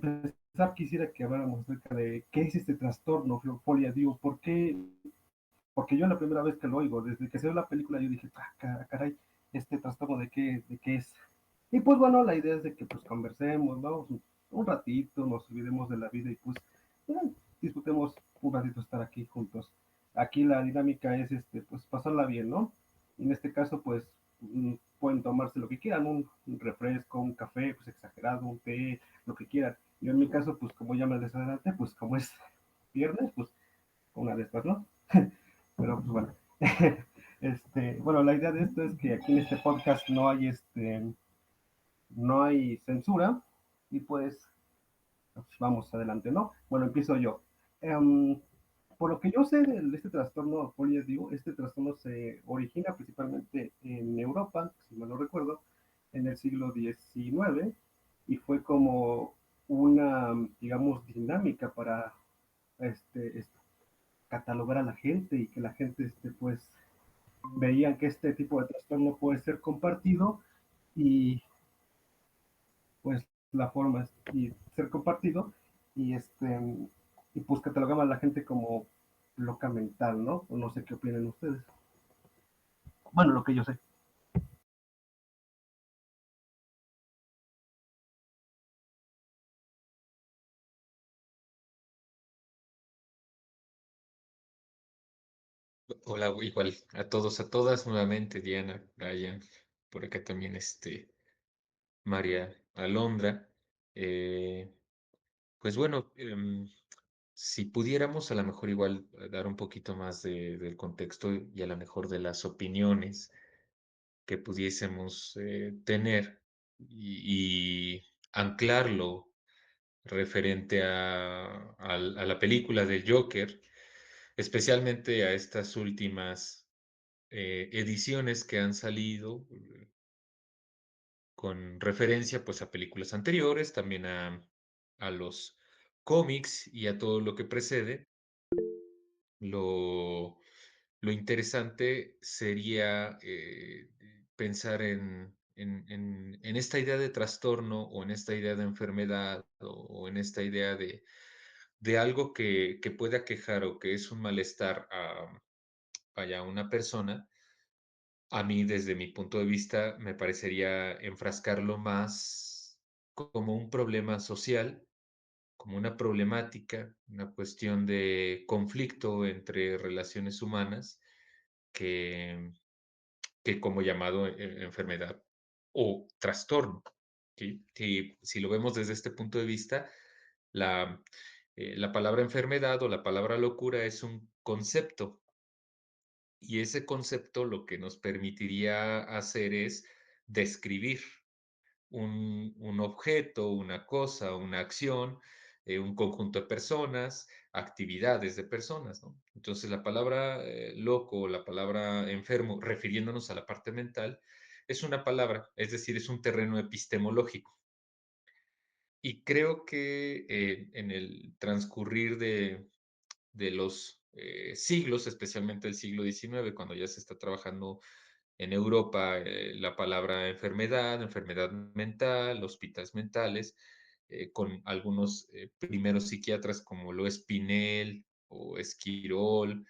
empezar quisiera que habláramos acerca de qué es este trastorno, Folia, digo, ¿por qué? Porque yo la primera vez que lo oigo, desde que se ve la película, yo dije, caray, este trastorno de qué es. Y pues bueno, la idea es de que pues conversemos, ¿no? Un ratito, nos olvidemos de la vida y pues disfrutemos un ratito estar aquí juntos. Aquí la dinámica es pues pasarla bien, ¿no? Y en este caso, pues pueden tomarse lo que quieran, un refresco, un café, pues exagerado, un té, lo que quieran. Yo en mi caso, pues como ya me les adelanté, pues como es viernes, pues una de estas, ¿no? Pero pues bueno. Bueno, la idea de esto es que aquí en este podcast no hay censura y pues vamos adelante, ¿no? Bueno, empiezo yo. Em, por lo que yo sé de este trastorno poliedrivo, este trastorno se origina principalmente en Europa, si mal no recuerdo, en el siglo XIX y fue como una, digamos, dinámica para esto, catalogar a la gente y que la gente, pues, veían que este tipo de trastorno puede ser compartido y pues la forma es y ser compartido y y pues catalogaban a la gente como loca mental, ¿no? O no sé qué opinan ustedes. Bueno, lo que yo sé. Hola, igual a todos, a todas nuevamente, Diana, Brian, por acá también María Alondra. Eh, pues bueno, si pudiéramos a lo mejor igual dar un poquito más del contexto y a lo mejor de las opiniones que pudiésemos tener y anclarlo referente a la película de Joker, especialmente a estas últimas ediciones que han salido con referencia pues a películas anteriores, también a los cómics y a todo lo que precede. Lo, lo interesante sería pensar en esta idea de trastorno o en esta idea de enfermedad o en esta idea de algo que puede aquejar o que es un malestar a una persona. A mí, desde mi punto de vista, me parecería enfrascarlo más como un problema social, como una problemática, una cuestión de conflicto entre relaciones humanas que, que como llamado enfermedad o trastorno. ¿Sí? Si lo vemos desde este punto de vista, la, la palabra enfermedad o la palabra locura es un concepto. Y ese concepto lo que nos permitiría hacer es describir un objeto, una cosa, una acción, un conjunto de personas, actividades de personas, ¿no? Entonces, la palabra loco o la palabra enfermo, refiriéndonos a la parte mental, es una palabra, es decir, es un terreno epistemológico. Y creo que en el transcurrir de los siglos, especialmente el siglo XIX, cuando ya se está trabajando en Europa la palabra enfermedad, enfermedad mental, hospitales mentales, con algunos primeros psiquiatras como lo es Pinel o Esquirol,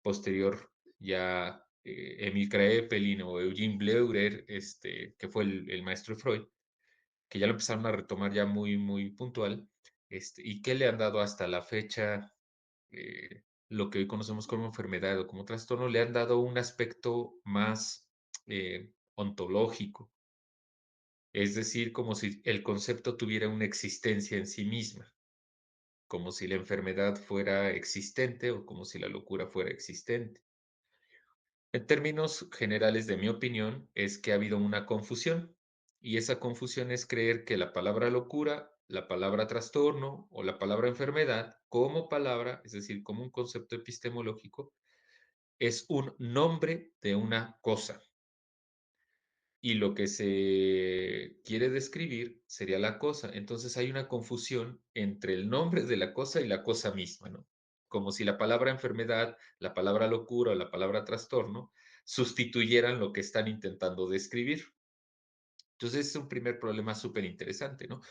posterior ya Emil Kraepelin o Eugene Bleuler, que fue el maestro de Freud, que ya lo empezaron a retomar ya muy, muy puntual, y que le han dado hasta la fecha lo que hoy conocemos como enfermedad o como trastorno, le han dado un aspecto más ontológico, es decir, como si el concepto tuviera una existencia en sí misma, como si la enfermedad fuera existente o como si la locura fuera existente. En términos generales, de mi opinión, es que ha habido una confusión y esa confusión es creer que la palabra locura, la palabra trastorno o la palabra enfermedad como palabra, es decir, como un concepto epistemológico, es un nombre de una cosa y lo que se quiere describir sería la cosa. Entonces hay una confusión entre el nombre de la cosa y la cosa misma, ¿no? Como si la palabra enfermedad, la palabra locura o la palabra trastorno sustituyeran lo que están intentando describir. Entonces es un primer problema súper interesante, ¿no?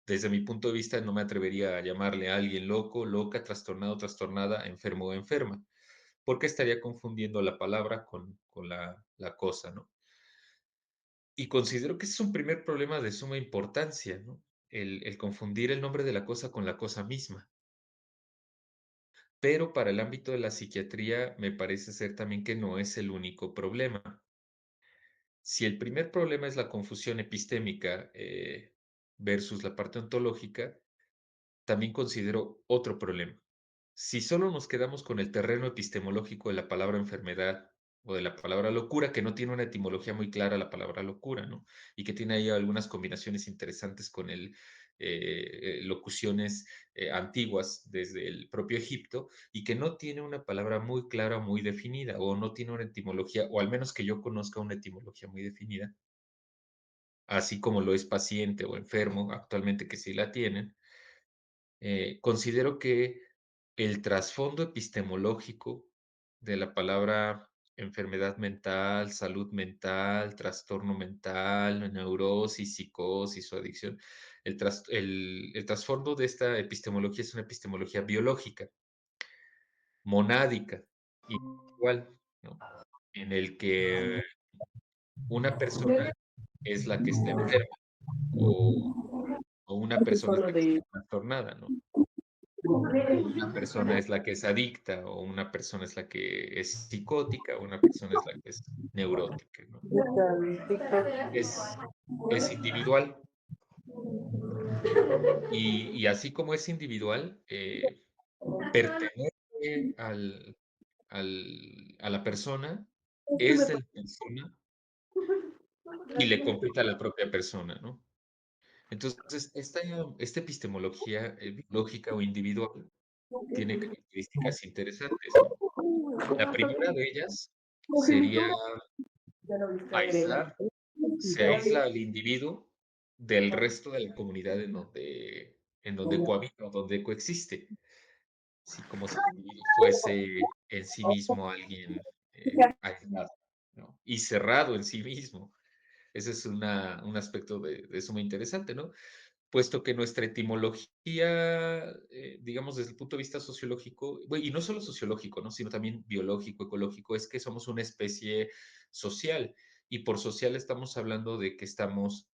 Desde mi punto de vista, no me atrevería a llamarle a alguien loco, loca, trastornado, trastornada, enfermo o enferma, porque estaría confundiendo la palabra con la cosa, ¿no? Y considero que ese es un primer problema de suma importancia, ¿no? El confundir el nombre de la cosa con la cosa misma. Pero para el ámbito de la psiquiatría me parece ser también que no es el único problema. Si el primer problema es la confusión epistémica versus la parte ontológica, también considero otro problema. Si solo nos quedamos con el terreno epistemológico de la palabra enfermedad o de la palabra locura, que no tiene una etimología muy clara la palabra locura, ¿no? Y que tiene ahí algunas combinaciones interesantes con locuciones antiguas desde el propio Egipto y que no tiene una palabra muy clara, muy definida, o no tiene una etimología, o al menos que yo conozca una etimología muy definida, así como lo es paciente o enfermo actualmente que sí la tienen. Considero que el trasfondo epistemológico de la palabra enfermedad mental, salud mental, trastorno mental, neurosis, psicosis o adicción, el trasfondo de esta epistemología es una epistemología biológica, monádica, igual, ¿no? En el que una persona es la que está enferma o, o una persona es la que está trastornada, ¿no? Una persona es la que es adicta, o una persona es la que es psicótica, o una persona es la que es neurótica, ¿no? Es, es individual. Y así como es individual, pertenece a la persona, es de la persona y le compete a la propia persona, ¿no? Entonces, esta epistemología biológica o individual tiene características interesantes, ¿no? La primera de ellas sería aislar, se aísla al individuo del resto de la comunidad en donde cohabita o donde coexiste, así como si el individuo fuese en sí mismo alguien aislado, ¿no? Y cerrado en sí mismo. Ese es un aspecto de suma interesante, ¿no? Puesto que nuestra etimología, digamos, desde el punto de vista sociológico, y no solo sociológico, ¿no? Sino también biológico, ecológico, es que somos una especie social. Y por social estamos hablando de que estamos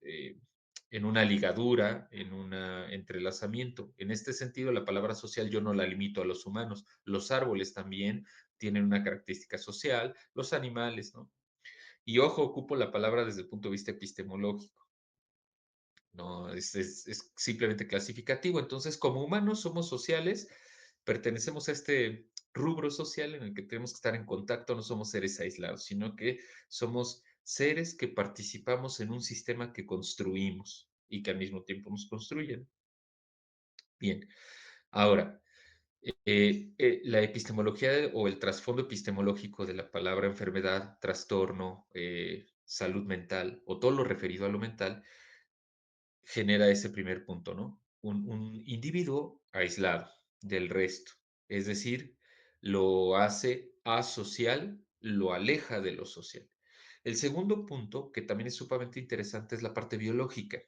en una ligadura, en un entrelazamiento. En este sentido, la palabra social yo no la limito a los humanos. Los árboles también tienen una característica social, los animales, ¿no? Y ojo, ocupo la palabra desde el punto de vista epistemológico. No, es simplemente clasificativo. Entonces, como humanos somos sociales, pertenecemos a este rubro social en el que tenemos que estar en contacto, no somos seres aislados, sino que somos seres que participamos en un sistema que construimos y que al mismo tiempo nos construyen. Bien, ahora, la epistemología o el trasfondo epistemológico de la palabra enfermedad, trastorno, salud mental o todo lo referido a lo mental genera ese primer punto, ¿no? Un individuo aislado del resto, es decir, lo hace asocial, lo aleja de lo social. El segundo punto, que también es sumamente interesante, es la parte biológica.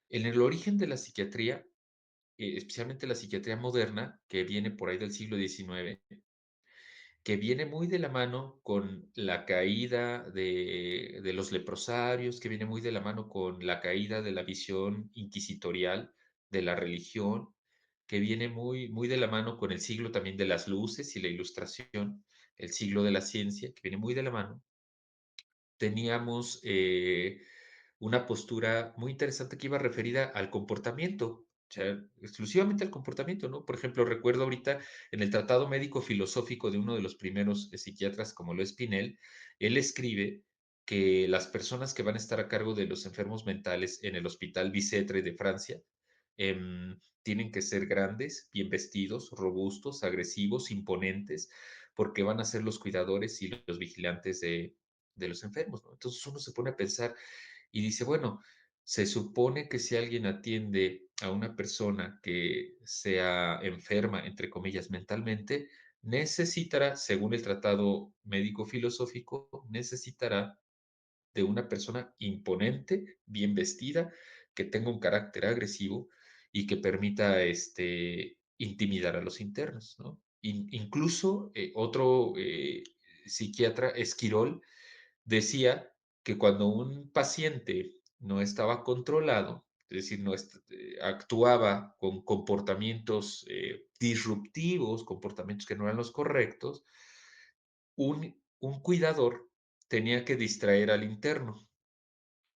En el origen de la psiquiatría, especialmente la psiquiatría moderna, que viene por ahí del siglo XIX, que viene muy de la mano con la caída de los leprosarios, que viene muy de la mano con la caída de la visión inquisitorial de la religión, que viene muy de la mano con el siglo también de las luces y la ilustración, el siglo de la ciencia, que viene muy de la mano. Teníamos una postura muy interesante que iba referida al comportamiento, o sea, exclusivamente al comportamiento, ¿no? Por ejemplo, recuerdo ahorita en el Tratado Médico Filosófico de uno de los primeros psiquiatras, como lo es Pinel, él escribe que las personas que van a estar a cargo de los enfermos mentales en el Hospital Bicetre de Francia tienen que ser grandes, bien vestidos, robustos, agresivos, imponentes, porque van a ser los cuidadores y los vigilantes de los enfermos, ¿no? Entonces uno se pone a pensar y dice, bueno, se supone que si alguien atiende a una persona que sea enferma, entre comillas, mentalmente, necesitará, según el tratado médico filosófico, necesitará de una persona imponente, bien vestida, que tenga un carácter agresivo y que permita intimidar a los internos, ¿no? Incluso otro psiquiatra, Esquirol, decía que cuando un paciente no estaba controlado, es decir, actuaba con comportamientos disruptivos, comportamientos que no eran los correctos, un cuidador tenía que distraer al interno,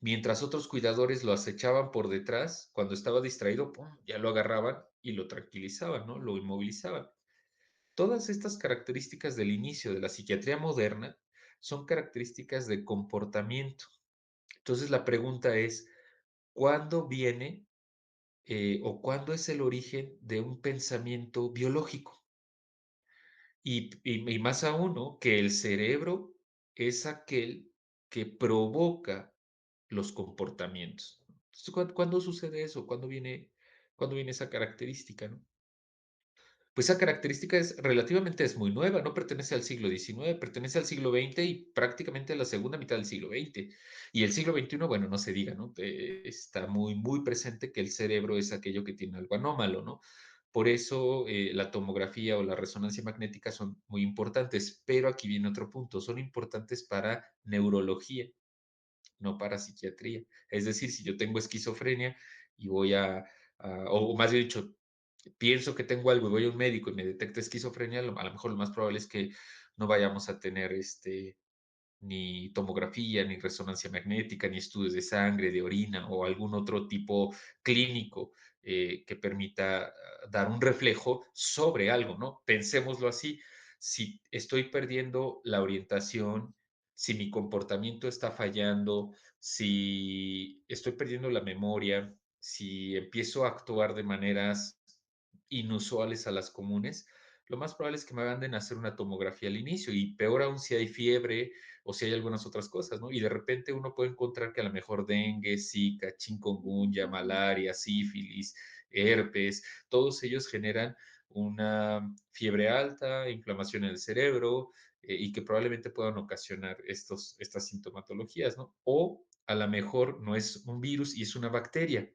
mientras otros cuidadores lo acechaban por detrás, cuando estaba distraído, ¡pum!, ya lo agarraban y lo tranquilizaban, ¿no? Lo inmovilizaban. Todas estas características del inicio de la psiquiatría moderna son características de comportamiento. Entonces la pregunta es, ¿cuándo viene o cuándo es el origen de un pensamiento biológico? Y más aún, ¿no? Que el cerebro es aquel que provoca los comportamientos. Entonces, ¿cuándo sucede eso? ¿Cuándo viene esa característica, no? Pues esa característica es muy nueva, no pertenece al siglo XIX, pertenece al siglo XX y prácticamente a la segunda mitad del siglo XX. Y el siglo XXI, bueno, no se diga, ¿no? Está muy, muy presente que el cerebro es aquello que tiene algo anómalo, ¿no? Por eso la tomografía o la resonancia magnética son muy importantes, pero aquí viene otro punto, son importantes para neurología, no para psiquiatría. Es decir, si yo tengo esquizofrenia y o más bien dicho, pienso que tengo algo y voy a un médico y me detecta esquizofrenia, a lo mejor lo más probable es que no vayamos a tener ni tomografía, ni resonancia magnética, ni estudios de sangre, de orina o algún otro tipo clínico que permita dar un reflejo sobre algo, ¿no? Pensémoslo así, si estoy perdiendo la orientación, si mi comportamiento está fallando, si estoy perdiendo la memoria, si empiezo a actuar de maneras inusuales a las comunes, lo más probable es que me manden a hacer una tomografía al inicio y peor aún si hay fiebre o si hay algunas otras cosas, ¿no? Y de repente uno puede encontrar que a lo mejor dengue, zika, chikungunya, malaria, sífilis, herpes, todos ellos generan una fiebre alta, inflamación en el cerebro y que probablemente puedan ocasionar estas sintomatologías, ¿no? O a lo mejor no es un virus y es una bacteria.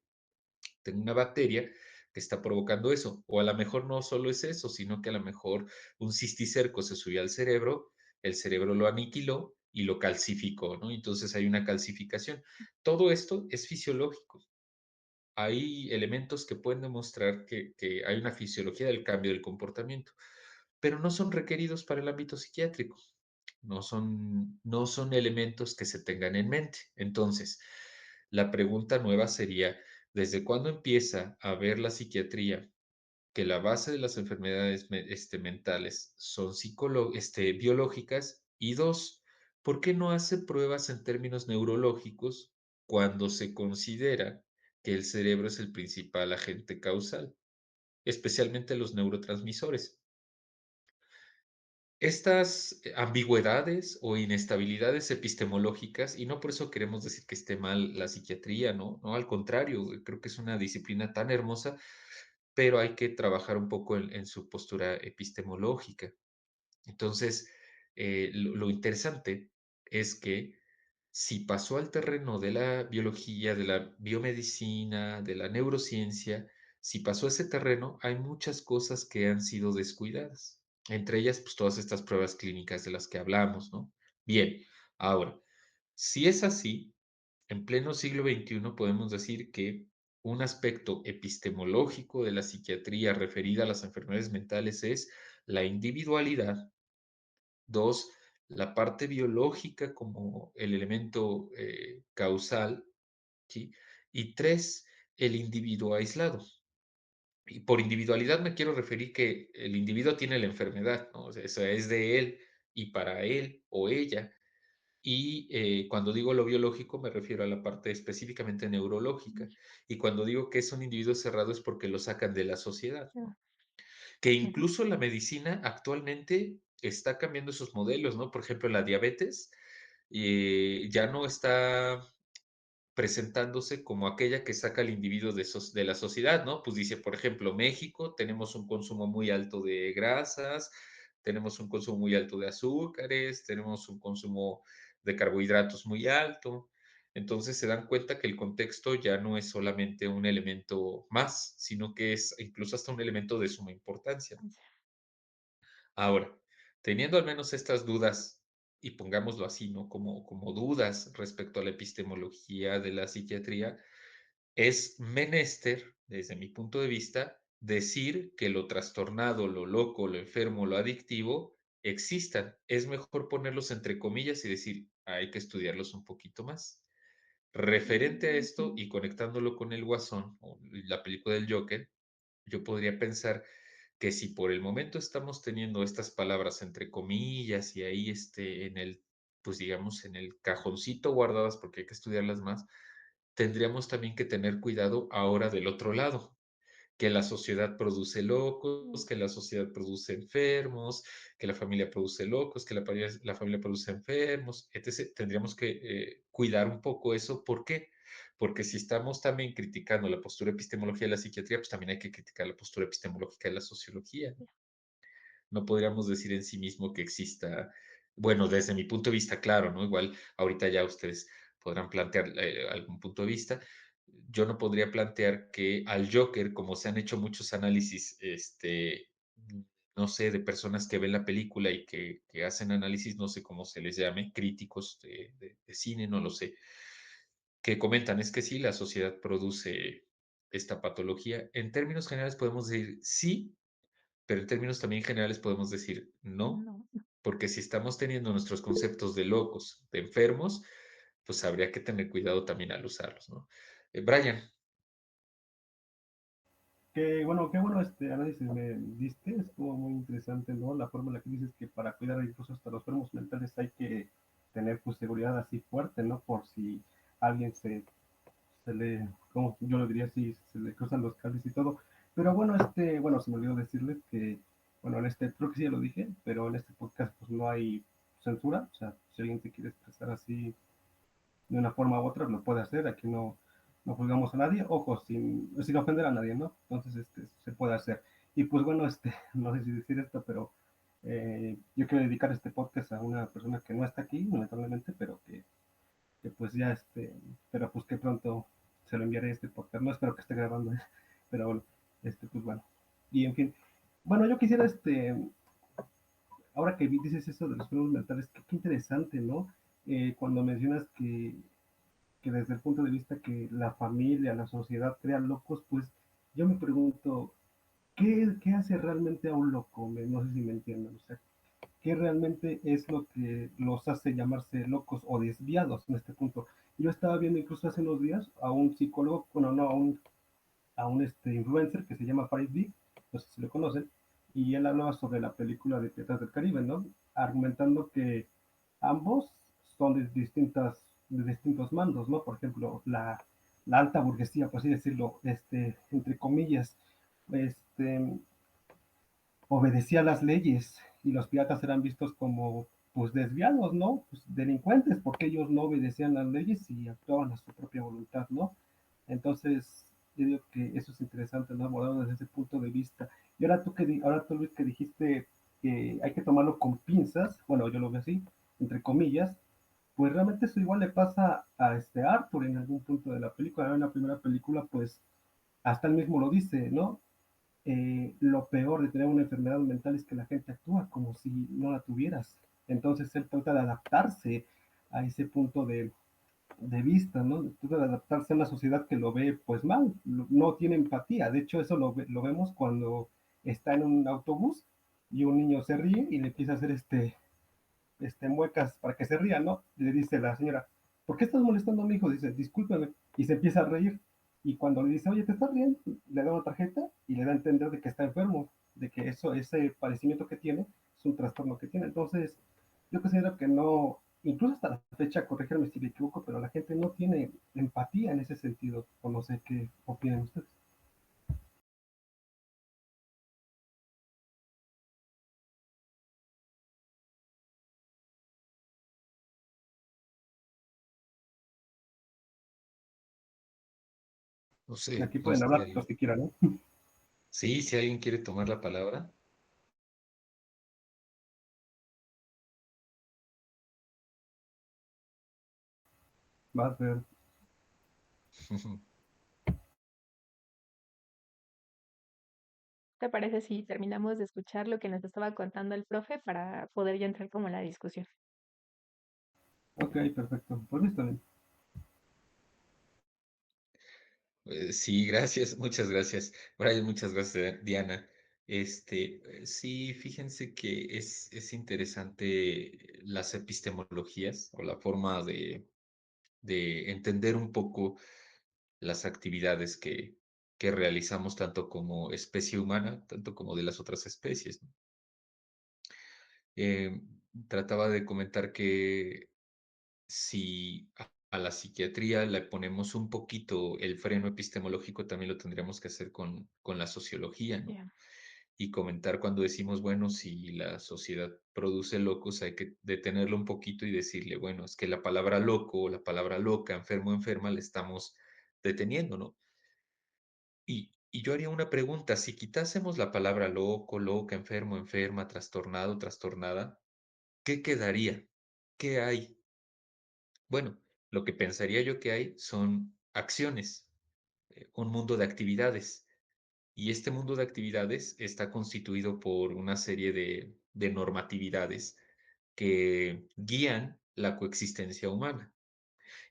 Tengo una bacteria que está provocando eso. O a lo mejor no solo es eso, sino que a lo mejor un cisticerco se subió al cerebro, el cerebro lo aniquiló y lo calcificó, ¿no? Entonces hay una calcificación. Todo esto es fisiológico. Hay elementos que pueden demostrar que hay una fisiología del cambio del comportamiento, pero no son requeridos para el ámbito psiquiátrico. No son elementos que se tengan en mente. Entonces, la pregunta nueva sería, ¿desde cuándo empieza a ver la psiquiatría que la base de las enfermedades mentales son biológicas? Y dos, ¿por qué no hace pruebas en términos neurológicos cuando se considera que el cerebro es el principal agente causal, especialmente los neurotransmisores? Estas ambigüedades o inestabilidades epistemológicas, y no por eso queremos decir que esté mal la psiquiatría, no, no, al contrario, creo que es una disciplina tan hermosa, pero hay que trabajar un poco en su postura epistemológica. Entonces, lo interesante es que si pasó al terreno de la biología, de la biomedicina, de la neurociencia, si pasó a ese terreno, hay muchas cosas que han sido descuidadas. Entre ellas, pues todas estas pruebas clínicas de las que hablamos, ¿no? Bien, ahora, si es así, en pleno siglo XXI podemos decir que un aspecto epistemológico de la psiquiatría referida a las enfermedades mentales es la individualidad. Dos, la parte biológica como el elemento causal, ¿sí? Y tres, el individuo aislado. Y por individualidad me quiero referir que el individuo tiene la enfermedad, ¿no? O sea, eso es de él y para él o ella. Y cuando digo lo biológico me refiero a la parte específicamente neurológica. Y cuando digo que es un individuo cerrado es porque lo sacan de la sociedad, Ya, ¿no? Que ujú, incluso la medicina actualmente está cambiando esos modelos, ¿no? Por ejemplo, la diabetes ya no está presentándose como aquella que saca al individuo de la sociedad, ¿no? Pues dice, por ejemplo, México, tenemos un consumo muy alto de grasas, tenemos un consumo muy alto de azúcares, tenemos un consumo de carbohidratos muy alto. Entonces se dan cuenta que el contexto ya no es solamente un elemento más, sino que es incluso hasta un elemento de suma importancia. Ahora, teniendo al menos estas dudas, y pongámoslo así, ¿no? Como dudas respecto a la epistemología de la psiquiatría, es menester, desde mi punto de vista, decir que lo trastornado, lo loco, lo enfermo, lo adictivo existan. Es mejor ponerlos entre comillas y decir, hay que estudiarlos un poquito más. Referente a esto y conectándolo con el Guasón o la película del Joker, yo podría pensar que si por el momento estamos teniendo estas palabras entre comillas y ahí en el, pues digamos, en el cajoncito guardadas porque hay que estudiarlas más, tendríamos también que tener cuidado ahora del otro lado, que la sociedad produce locos, que la sociedad produce enfermos, que la familia produce locos, que la familia produce enfermos, etc. Tendríamos que cuidar un poco eso. ¿Por qué? Porque si estamos también criticando la postura epistemológica de la psiquiatría, pues también hay que criticar la postura epistemológica de la sociología. No podríamos decir en sí mismo que exista, bueno, desde mi punto de vista, claro, ¿no? Igual ahorita ya ustedes podrán plantear algún punto de vista. Yo no podría plantear que al Joker, como se han hecho muchos análisis, no sé, de personas que ven la película y que hacen análisis, no sé cómo se les llame, críticos de cine, no lo sé, que comentan, es que sí, la sociedad produce esta patología. En términos generales podemos decir sí, pero en términos también generales podemos decir no, No. porque si estamos teniendo nuestros conceptos de locos, de enfermos, pues habría que tener cuidado también al usarlos, ¿no? Brian, Qué bueno este análisis me diste, estuvo muy interesante, ¿no? La forma en la que dices que para cuidar incluso hasta los enfermos mentales hay que tener pues seguridad así fuerte, ¿no? Por si alguien se le, como yo lo diría así, se le cruzan los cables y todo. Pero bueno, bueno, se me olvidó decirles que, bueno, creo que sí ya lo dije, pero en este podcast pues no hay censura, o sea, si alguien se quiere expresar así de una forma u otra, lo puede hacer, aquí no juzgamos a nadie, ojo, sin ofender a nadie, ¿no? Entonces, se puede hacer. Y pues bueno, no sé si decir esto, pero yo quiero dedicar este podcast a una persona que no está aquí, lamentablemente, pero que pues ya, pero pues que pronto se lo enviaré este podcast, no espero que esté grabando, pero bueno, pues bueno. Y en fin, bueno, yo quisiera, ahora que dices eso de los problemas mentales, qué interesante, ¿no? Cuando mencionas que desde el punto de vista que la familia, la sociedad crean locos, pues yo me pregunto, ¿qué hace realmente a un loco? No sé si me entienden, o sea, ¿qué realmente es lo que los hace llamarse locos o desviados en este punto? Yo estaba viendo incluso hace unos días a un psicólogo, bueno, no, a un influencer que se llama Farid Big, no sé si lo conocen, y él hablaba sobre la película de Piratas del Caribe, ¿no? Argumentando que ambos son de distintos mandos, ¿no? Por ejemplo, la alta burguesía, por así decirlo, entre comillas, este, obedecía las leyes y los piratas eran vistos como pues desviados, ¿no? Pues delincuentes, porque ellos no obedecían las leyes y actuaban a su propia voluntad, ¿no? Entonces, yo digo que eso es interesante, ¿no? Abordado desde ese punto de vista. Y ahora tú, Luis, que dijiste que hay que tomarlo con pinzas, bueno, yo lo veo así, entre comillas, pues realmente eso igual le pasa a este Arthur en algún punto de la película. En la primera película, pues hasta él mismo lo dice, ¿no? Lo peor de tener una enfermedad mental es que la gente actúa como si no la tuvieras. Entonces él trata de adaptarse a ese punto de vista, ¿no? Trata de adaptarse a una sociedad que lo ve pues mal, no tiene empatía. De hecho, eso lo vemos cuando está en un autobús y un niño se ríe y le empieza a hacer muecas para que se ría, ¿no? Y le dice la señora, ¿por qué estás molestando a mi hijo? Dice, discúlpeme, y se empieza a reír. Y cuando le dice, oye, ¿te estás riendo? Le da una tarjeta y le da a entender de que está enfermo, de que ese padecimiento que tiene es un trastorno que tiene. Entonces, yo considero que no, incluso hasta la fecha, corrígeme si me equivoco, pero la gente no tiene empatía en ese sentido, o no sé qué opinan ustedes. no sé, Aquí no pueden hablar sé. los que quieran, ¿no? Sí, si alguien quiere tomar la palabra. Va a ser. ¿Te parece si terminamos de escuchar lo que nos estaba contando el profe para poder ya entrar como en la discusión? Ok, perfecto. Pues listo, Lin. Sí, gracias, muchas gracias. Brian, muchas gracias, Diana. Sí, fíjense que es interesante las epistemologías o la forma de entender un poco las actividades que realizamos tanto como especie humana, tanto como de las otras especies, ¿no? Eh, Trataba de comentar que si a la psiquiatría le ponemos un poquito el freno epistemológico, también lo tendríamos que hacer con la sociología, ¿no? Ya. Y comentar cuando decimos, bueno, si la sociedad produce locos, hay que detenerlo un poquito y decirle, bueno, es que la palabra loco o la palabra loca, enfermo, enferma, le estamos deteniendo, ¿no? Y yo haría una pregunta, si quitásemos la palabra loco, loca, enfermo, enferma, trastornado, trastornada, ¿qué quedaría? ¿Qué hay? Bueno, lo que pensaría yo que hay son acciones, un mundo de actividades. Y este mundo de actividades está constituido por una serie de normatividades que guían la coexistencia humana.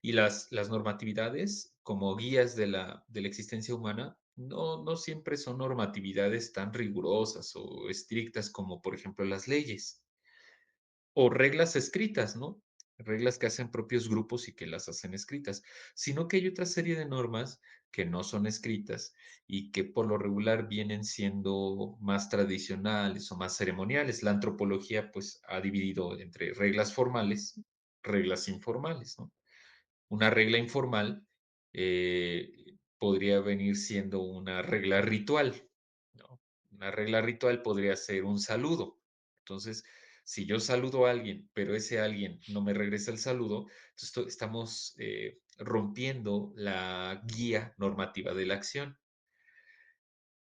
Y las normatividades, como guías de la existencia humana, no siempre son normatividades tan rigurosas o estrictas como, por ejemplo, las leyes. O reglas escritas, ¿no? Reglas que hacen propios grupos y que las hacen escritas, sino que hay otra serie de normas que no son escritas y que por lo regular vienen siendo más tradicionales o más ceremoniales. La antropología, pues, ha dividido entre reglas formales, reglas informales, ¿no? Una regla informal podría venir siendo una regla ritual, ¿no? Una regla ritual podría ser un saludo. Entonces, si yo saludo a alguien, pero ese alguien no me regresa el saludo, entonces estamos rompiendo la guía normativa de la acción.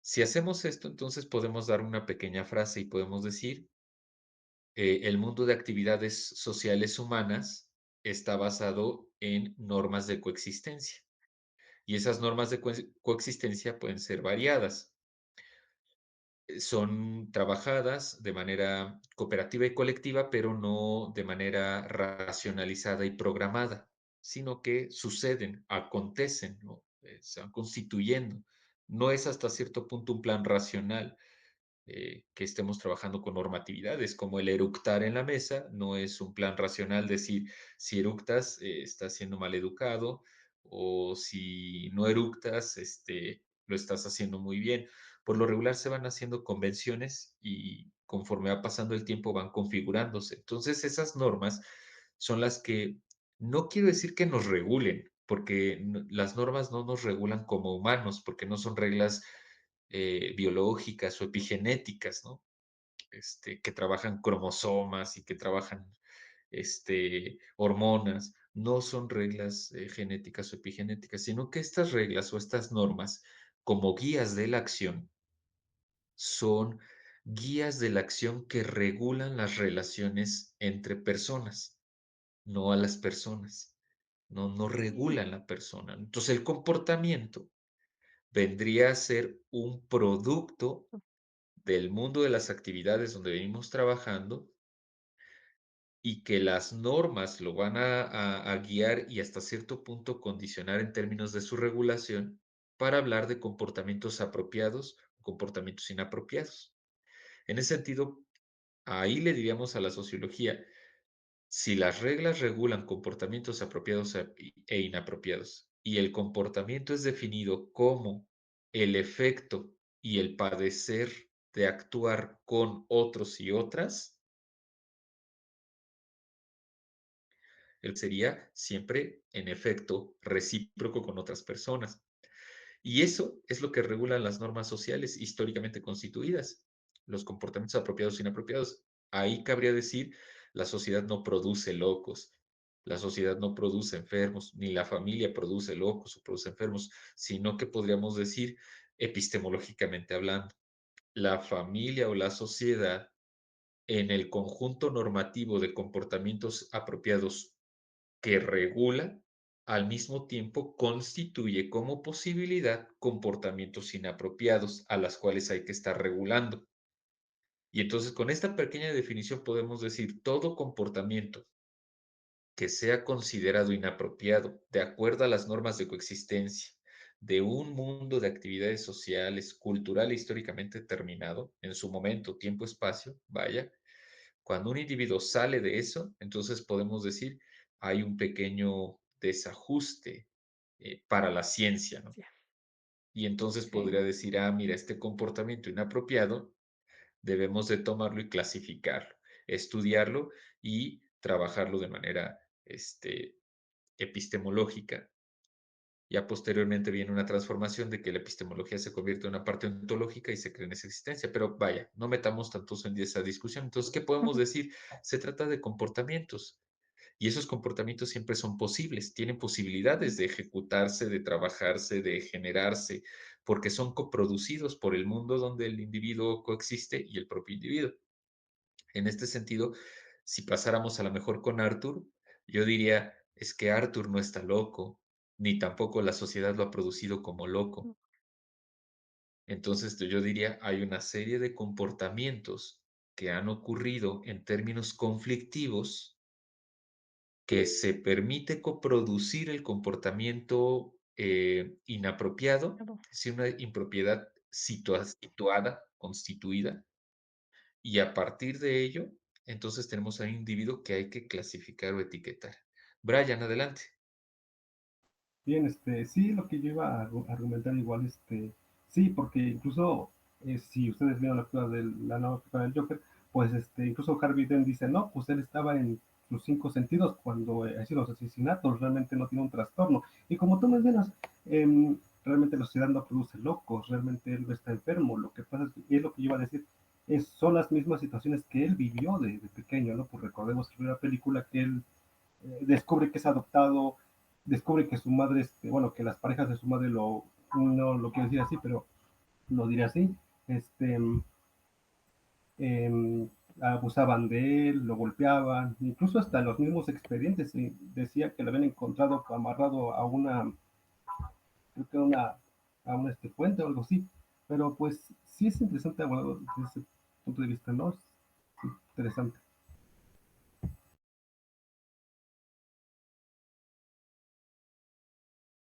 Si hacemos esto, entonces podemos dar una pequeña frase y podemos decir, el mundo de actividades sociales humanas está basado en normas de coexistencia. Y esas normas de coexistencia pueden ser variadas. Son trabajadas de manera cooperativa y colectiva, pero no de manera racionalizada y programada, sino que suceden, acontecen, ¿no? Se van constituyendo. No es hasta cierto punto un plan racional, que estemos trabajando con normatividades, como el eructar en la mesa, no es un plan racional decir, si eructas, estás siendo mal educado, o si no eructas, lo estás haciendo muy bien. Por lo regular se van haciendo convenciones y conforme va pasando el tiempo van configurándose. Entonces, esas normas son las que, no quiero decir que nos regulen, porque las normas no nos regulan como humanos, porque no son reglas biológicas o epigenéticas, ¿no? Que trabajan cromosomas y que trabajan hormonas, no son reglas genéticas o epigenéticas, sino que estas reglas o estas normas, como guías de la acción, son guías de la acción que regulan las relaciones entre personas, no a las personas, no regulan la persona. Entonces, el comportamiento vendría a ser un producto del mundo de las actividades donde venimos trabajando y que las normas lo van a guiar y hasta cierto punto condicionar en términos de su regulación para hablar de comportamientos apropiados o comportamientos inapropiados. En ese sentido, ahí le diríamos a la sociología, si las reglas regulan comportamientos apropiados e inapropiados y el comportamiento es definido como el efecto y el padecer de actuar con otros y otras, él sería siempre, en efecto, recíproco con otras personas. Y eso es lo que regulan las normas sociales históricamente constituidas, los comportamientos apropiados e inapropiados. Ahí cabría decir, la sociedad no produce locos, la sociedad no produce enfermos, ni la familia produce locos o produce enfermos, sino que podríamos decir, epistemológicamente hablando, la familia o la sociedad en el conjunto normativo de comportamientos apropiados que regula, al mismo tiempo constituye como posibilidad comportamientos inapropiados a las cuales hay que estar regulando. Y entonces con esta pequeña definición podemos decir todo comportamiento que sea considerado inapropiado de acuerdo a las normas de coexistencia de un mundo de actividades sociales, cultural e históricamente determinado, en su momento, tiempo, espacio, vaya, cuando un individuo sale de eso, entonces podemos decir hay un pequeño desajuste para la ciencia, ¿no? Ya, Y entonces podría okey. decir, ah, mira, este comportamiento inapropiado debemos de tomarlo y clasificarlo, estudiarlo y trabajarlo de manera epistemológica. Ya posteriormente viene una transformación de que la epistemología se convierte en una parte ontológica y se cree en esa existencia. Pero vaya, no metamos tantos en esa discusión. Entonces, ¿qué podemos Ujú. decir? Se trata de comportamientos y esos comportamientos siempre son posibles, tienen posibilidades de ejecutarse, de trabajarse, de generarse, porque son coproducidos por el mundo donde el individuo coexiste y el propio individuo. En este sentido, si pasáramos a lo mejor con Arthur, yo diría, es que Arthur no está loco, ni tampoco la sociedad lo ha producido como loco. Entonces, yo diría, hay una serie de comportamientos que han ocurrido en términos conflictivos que se permite coproducir el comportamiento inapropiado, Claro. es decir, una impropiedad situada, constituida, y a partir de ello, entonces tenemos a un individuo que hay que clasificar o etiquetar. Brian, adelante. Bien, sí, lo que yo iba a argumentar igual, sí, porque incluso si ustedes vieron la nueva película del Joker, pues incluso Harvey Dent dice, no, pues él estaba en sus cinco sentidos cuando hacía los asesinatos, realmente no tiene un trastorno. Y como tú mencionas, realmente la sociedad no produce locos, realmente él no está enfermo, lo que pasa es que, y es lo que yo iba a decir, son las mismas situaciones que él vivió de pequeño, ¿no? Pues recordemos que en una película que él descubre que es adoptado, descubre que su madre, bueno, que las parejas de su madre no lo quiero decir así, pero lo diré así, este, eh, abusaban de él, lo golpeaban, incluso hasta los mismos expedientes decía que lo habían encontrado amarrado a creo que a un puente o algo así, pero pues sí es interesante abordarlo desde ese punto de vista, ¿no? Sí, interesante.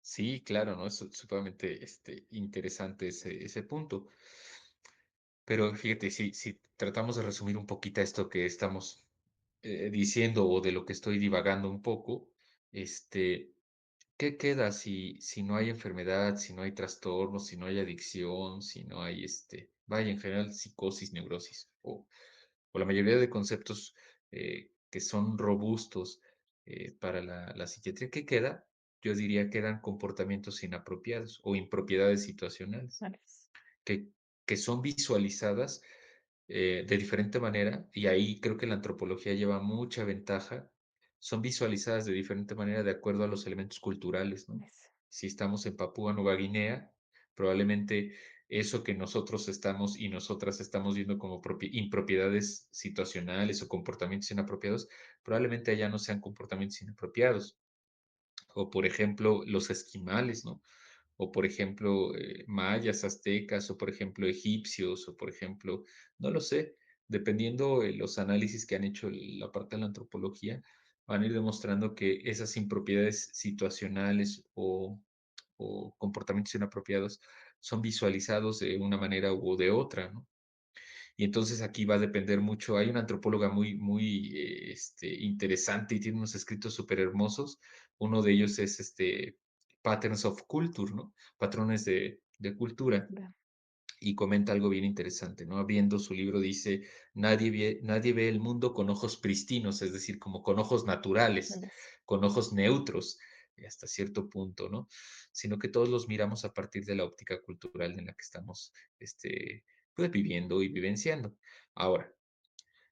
Sí, claro, ¿no? Es sumamente interesante ese punto. Pero fíjate, si tratamos de resumir un poquito esto que estamos diciendo o de lo que estoy divagando un poco, este, ¿qué queda si no hay enfermedad, si no hay trastorno, si no hay adicción, si no hay, vaya, en general, psicosis, neurosis, o la mayoría de conceptos que son robustos para la psiquiatría? ¿Qué queda? Yo diría que quedan comportamientos inapropiados o impropiedades situacionales Vale. que, que son visualizadas de diferente manera, y ahí creo que la antropología lleva mucha ventaja, son visualizadas de diferente manera de acuerdo a los elementos culturales, ¿no? Eso. Si estamos en Papúa Nueva Guinea, probablemente eso que nosotros estamos y nosotras estamos viendo como impropiedades situacionales o comportamientos inapropiados, probablemente allá no sean comportamientos inapropiados. O por ejemplo, los esquimales, ¿no? O por ejemplo, mayas, aztecas, o por ejemplo, egipcios, o por ejemplo, no lo sé, dependiendo los análisis que han hecho la parte de la antropología, van a ir demostrando que esas impropiedades situacionales o comportamientos inapropiados son visualizados de una manera u de otra, ¿no? Y entonces aquí va a depender mucho. Hay una antropóloga muy interesante y tiene unos escritos súper hermosos. Uno de ellos es Patterns of Culture, ¿no? Patrones de cultura. Ya, Y comenta algo bien interesante, ¿no? Abriendo su libro dice, nadie ve el mundo con ojos pristinos, es decir, como con ojos naturales, vale, eso. con ojos neutros, hasta cierto punto, ¿no? Sino que todos los miramos a partir de la óptica cultural en la que estamos, pues, viviendo y vivenciando. Ahora,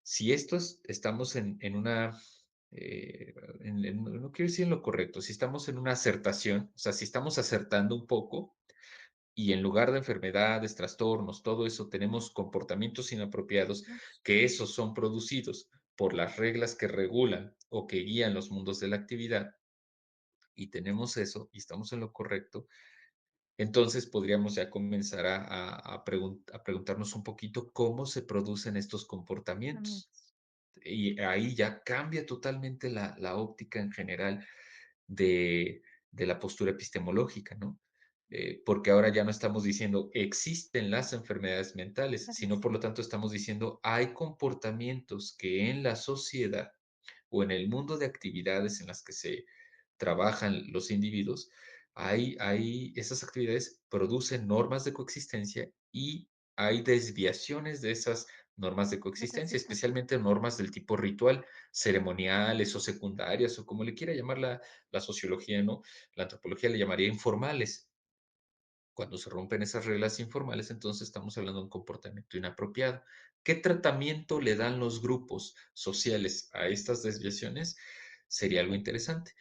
si estamos en una, no quiero decir en lo correcto, si estamos en una acertación, o sea, si estamos acertando un poco, y en lugar de enfermedades, trastornos, todo eso, tenemos comportamientos inapropiados, que esos son producidos por las reglas que regulan o que guían los mundos de la actividad. y tenemos eso y estamos en lo correcto, entonces podríamos ya comenzar a preguntarnos un poquito cómo se producen estos comportamientos. Lamento. Y ahí ya cambia totalmente la óptica en general de, de la postura epistemológica, ¿no? Porque ahora ya no estamos diciendo existen las enfermedades mentales, Así sino es. por lo tanto estamos diciendo hay comportamientos que en la sociedad o en el mundo de actividades en las que se trabajan los individuos, esas actividades producen normas de coexistencia y hay desviaciones de esas normas de De coexistencia, coexistencia. especialmente normas del tipo ritual, ceremoniales o secundarias, o como le quiera llamar la sociología, ¿no? La antropología le llamaría informales. Cuando se rompen esas reglas informales, entonces estamos hablando de un comportamiento inapropiado. ¿Qué tratamiento le dan los grupos sociales a estas desviaciones? Sería algo interesante.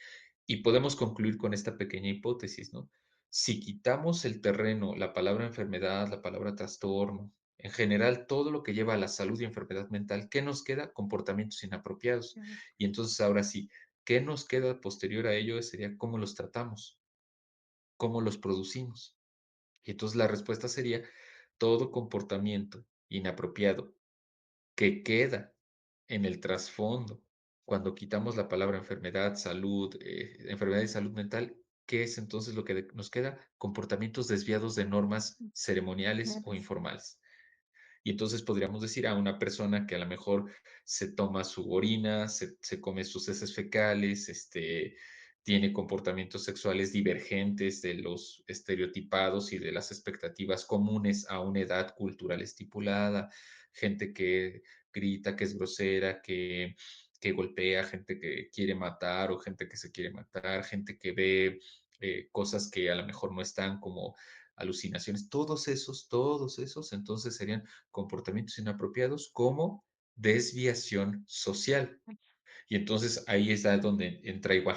Y podemos concluir con esta pequeña hipótesis, ¿no? Si quitamos el terreno, la palabra enfermedad, la palabra trastorno, en general todo lo que lleva a la salud y enfermedad mental, ¿qué nos queda? Comportamientos inapropiados. Ujú. Y entonces ahora sí, ¿qué nos queda posterior a ello? Sería cómo los tratamos, cómo los producimos. Y entonces la respuesta sería todo comportamiento inapropiado que queda en el trasfondo cuando quitamos la palabra enfermedad, salud, enfermedad y salud mental, ¿qué es entonces lo que nos queda? Comportamientos desviados de normas ceremoniales o Gracias. informales. Y entonces podríamos decir a una persona que a lo mejor se toma su orina, se come sus heces fecales, tiene comportamientos sexuales divergentes de los estereotipados y de las expectativas comunes a una edad cultural estipulada, gente que grita, que es grosera, que golpea, gente que quiere matar o gente que se quiere matar, gente que ve cosas que a lo mejor no están como alucinaciones, todos esos, entonces serían comportamientos inapropiados como desviación social. Y entonces ahí está donde entra igual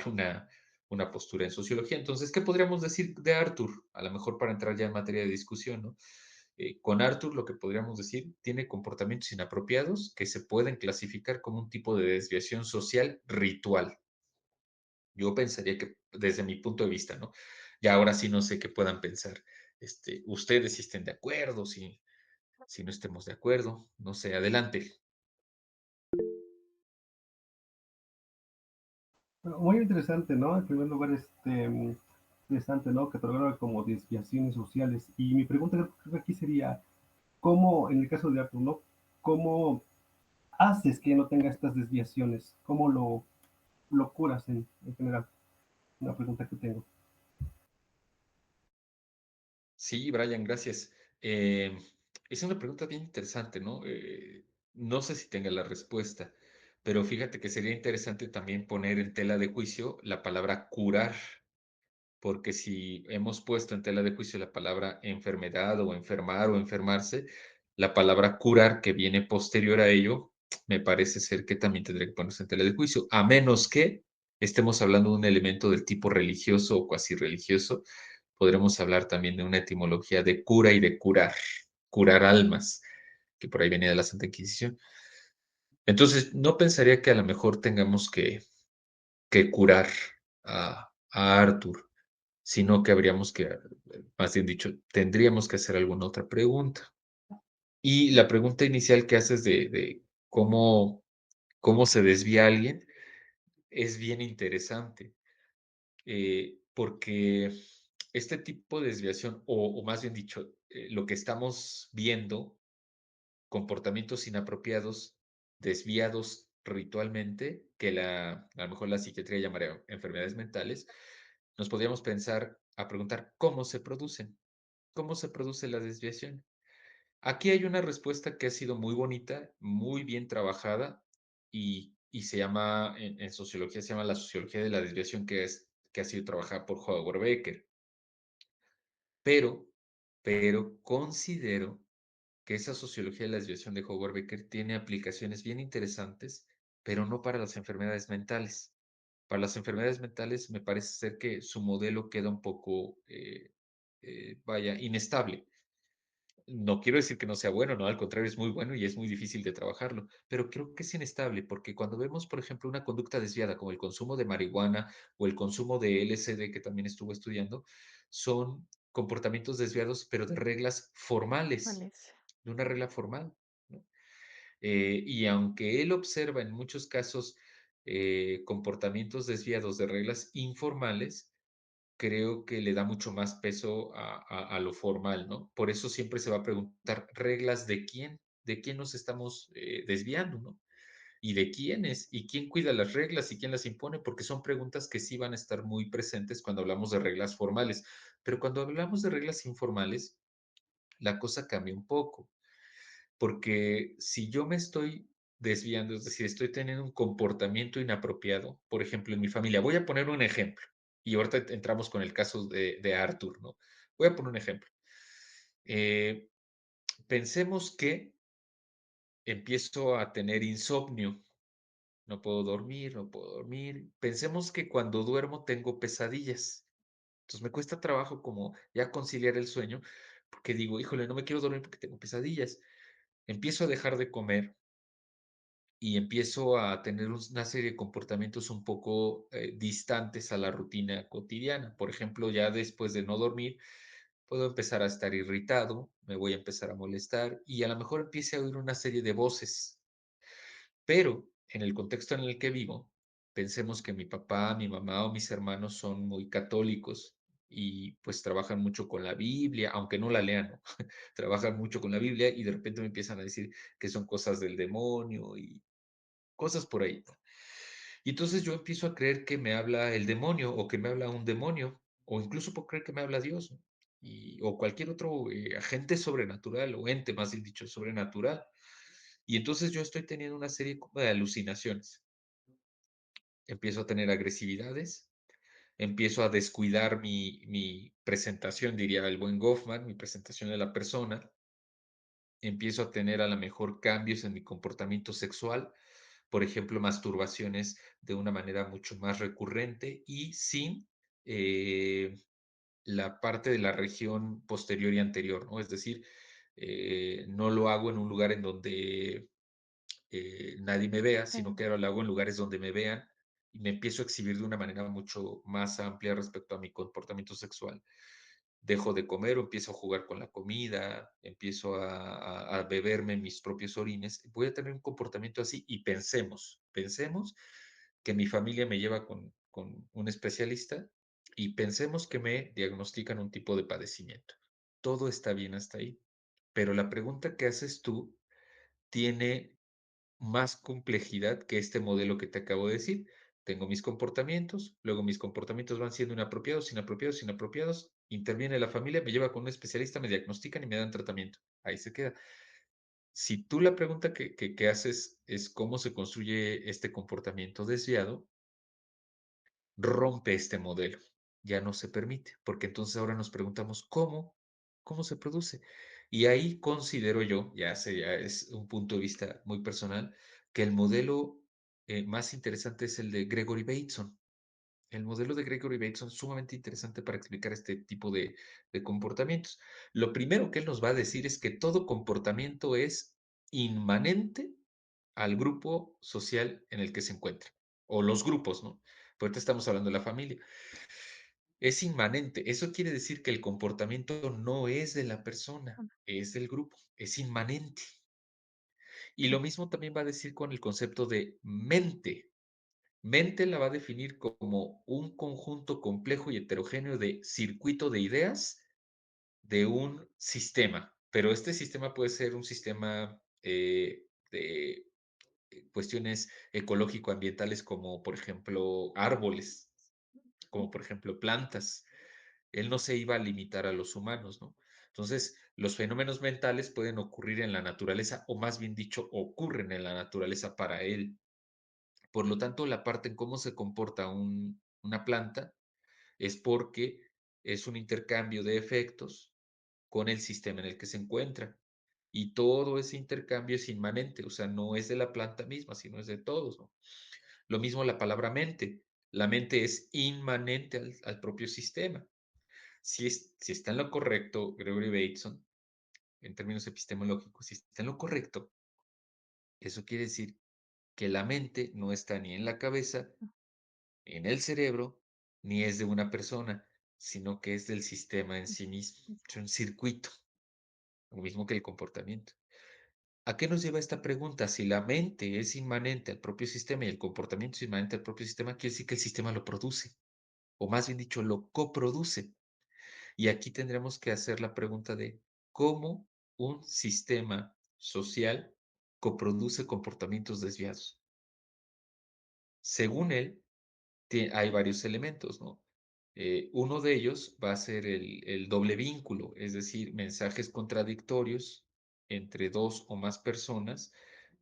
una postura en sociología. Entonces, ¿qué podríamos decir de Arthur? A lo mejor para entrar ya en materia de discusión, ¿no? Con Arthur lo que podríamos decir, tiene comportamientos inapropiados que se pueden clasificar como un tipo de desviación social ritual. Yo pensaría que desde mi punto de vista, ¿no? Ya ahora sí no sé qué puedan pensar ustedes si estén de acuerdo, si no estemos de acuerdo, no sé, adelante. Muy interesante, ¿no? En primer lugar, interesante, ¿no? Catalogarlo como desviaciones sociales. Y mi pregunta creo que aquí sería, ¿cómo, en el caso de Arthur, ¿no? ¿Cómo haces que no tenga estas desviaciones? ¿Cómo lo curas en general? Una pregunta que tengo. Sí, Brian, gracias. Eh, es una pregunta bien interesante, ¿no? No sé si tenga la respuesta, pero fíjate que sería interesante también poner en tela de juicio la palabra curar, porque si hemos puesto en tela de juicio la palabra enfermedad o enfermar o enfermarse, la palabra curar que viene posterior a ello, me parece ser que también tendría que ponerse en tela de juicio, a menos que estemos hablando de un elemento del tipo religioso o cuasi religioso, podremos hablar también de una etimología de cura y de curar, curar almas, que por ahí venía de la Santa Inquisición. Entonces, no pensaría que a lo mejor tengamos que curar a Arthur, sino que habríamos que, más bien dicho, tendríamos que hacer alguna otra pregunta. Y la pregunta inicial que haces de cómo se desvía alguien es bien interesante, porque este tipo de desviación, o más bien dicho, lo que estamos viendo, comportamientos inapropiados, desviados ritualmente, que a lo mejor la psiquiatría llamaría enfermedades mentales, nos podríamos pensar a preguntar cómo se producen. ¿Cómo se produce la desviación? Aquí hay una respuesta que ha sido muy bonita, muy bien trabajada y se llama, en sociología se llama la sociología de la desviación, que ha sido trabajada por Howard Becker. Pero, pero considero que esa sociología de la desviación de Howard Becker tiene aplicaciones bien interesantes, pero no para las enfermedades mentales. Para las enfermedades mentales me parece ser que su modelo queda un poco, vaya, inestable. No quiero decir que no sea bueno, no, al contrario, es muy bueno y es muy difícil de trabajarlo, pero creo que es inestable, porque cuando vemos, por ejemplo, una conducta desviada, como el consumo de marihuana o el consumo de LSD, que también estuvo estudiando, son comportamientos desviados, pero de reglas ¿Cuál formales, es? de una regla formal, ¿no? Y aunque él observa en muchos casos comportamientos desviados de reglas informales, creo que le da mucho más peso a lo formal, ¿no? Por eso siempre se va a preguntar, ¿reglas de quién? ¿De quién nos estamos desviando, ¿no? ¿Y de quiénes? ¿Y quién cuida las reglas y quién las impone? Porque son preguntas que sí van a estar muy presentes cuando hablamos de reglas formales. Pero cuando hablamos de reglas informales, la cosa cambia un poco. Porque si yo me estoy desviando, es decir, estoy teniendo un comportamiento inapropiado, por ejemplo, en mi familia, voy a poner un ejemplo, y ahorita entramos con el caso de Arthur, ¿no? Voy a poner un ejemplo. Eh, Pensemos que empiezo a tener insomnio, no puedo dormir, no puedo dormir. Pensemos que cuando duermo tengo pesadillas. Entonces me cuesta trabajo como ya conciliar el sueño, porque digo, híjole, no me quiero dormir porque tengo pesadillas. Empiezo a dejar de comer, y empiezo a tener una serie de comportamientos un poco distantes a la rutina cotidiana. Por ejemplo, ya después de no dormir, puedo empezar a estar irritado, me voy a empezar a molestar y a lo mejor empiece a oír una serie de voces. Pero en el contexto en el que vivo, pensemos que mi papá, mi mamá o mis hermanos son muy católicos y pues trabajan mucho con la Biblia, aunque no la lean, ¿no? Trabajan mucho con la Biblia y de repente me empiezan a decir que son cosas del demonio y cosas por ahí. Y entonces yo empiezo a creer que me habla el demonio o que me habla un demonio, o incluso puedo creer que me habla Dios, ¿no? O cualquier otro agente sobrenatural o ente, más bien dicho, sobrenatural. Y entonces yo estoy teniendo una serie como de alucinaciones. Empiezo a tener agresividades, empiezo a descuidar mi presentación, diría el buen Goffman, mi presentación de la persona, empiezo a tener a lo mejor cambios en mi comportamiento sexual, por ejemplo, masturbaciones de una manera mucho más recurrente y sin eh, la parte de la región posterior y anterior, ¿no? Es decir, no lo hago en un lugar en donde nadie me vea, sino Sí. que ahora lo hago en lugares donde me vean y me empiezo a exhibir de una manera mucho más amplia respecto a mi comportamiento sexual. Dejo de comer o empiezo a jugar con la comida, empiezo a beberme mis propios orines, voy a tener un comportamiento así y pensemos que mi familia me lleva con un especialista y pensemos que me diagnostican un tipo de padecimiento. Todo está bien hasta ahí, pero la pregunta que haces tú tiene más complejidad que este modelo que te acabo de decir. Tengo mis comportamientos, luego mis comportamientos van siendo inapropiados, inapropiados, inapropiados, interviene la familia, me lleva con un especialista, me diagnostican y me dan tratamiento. Ahí se queda. Si tú la pregunta que haces es cómo se construye este comportamiento desviado, rompe este modelo. Ya no se permite, porque entonces ahora nos preguntamos cómo se produce. Y ahí considero yo, ya es un punto de vista muy personal, que el modelo más interesante es el de Gregory Bateson. El modelo de Gregory Bateson es sumamente interesante para explicar este tipo de comportamientos. Lo primero que él nos va a decir es que todo comportamiento es inmanente al grupo social en el que se encuentra, o los grupos, ¿no? Pero ahorita estamos hablando de la familia. Es inmanente. Eso quiere decir que el comportamiento no es de la persona, es del grupo, es inmanente. Y lo mismo también va a decir con el concepto de mente. Mente la va a definir como un conjunto complejo y heterogéneo de circuito de ideas de un sistema, pero este sistema puede ser un sistema de cuestiones ecológico-ambientales como, por ejemplo, árboles, como, por ejemplo, plantas. Él no se iba a limitar a los humanos, ¿no? Entonces, los fenómenos mentales pueden ocurrir en la naturaleza, o más bien dicho, ocurren en la naturaleza para él. Por lo tanto, la parte en cómo se comporta una planta es porque es un intercambio de efectos con el sistema en el que se encuentra. Y todo ese intercambio es inmanente, o sea, no es de la planta misma, sino es de todos, ¿no? Lo mismo la palabra mente. La mente es inmanente al propio sistema. Si está en lo correcto, Gregory Bateson, en términos epistemológicos, si está en lo correcto, eso quiere decir que la mente no está ni en la cabeza, ni en el cerebro, ni es de una persona, sino que es del sistema en sí mismo. Es un circuito, lo mismo que el comportamiento. ¿A qué nos lleva esta pregunta? Si la mente es inmanente al propio sistema y el comportamiento es inmanente al propio sistema, quiere decir que el sistema lo produce, o más bien dicho, lo coproduce. Y aquí tendremos que hacer la pregunta de cómo un sistema social coproduce comportamientos desviados. Según él, hay varios elementos, ¿no? Uno de ellos va a ser el doble vínculo, es decir, mensajes contradictorios entre dos o más personas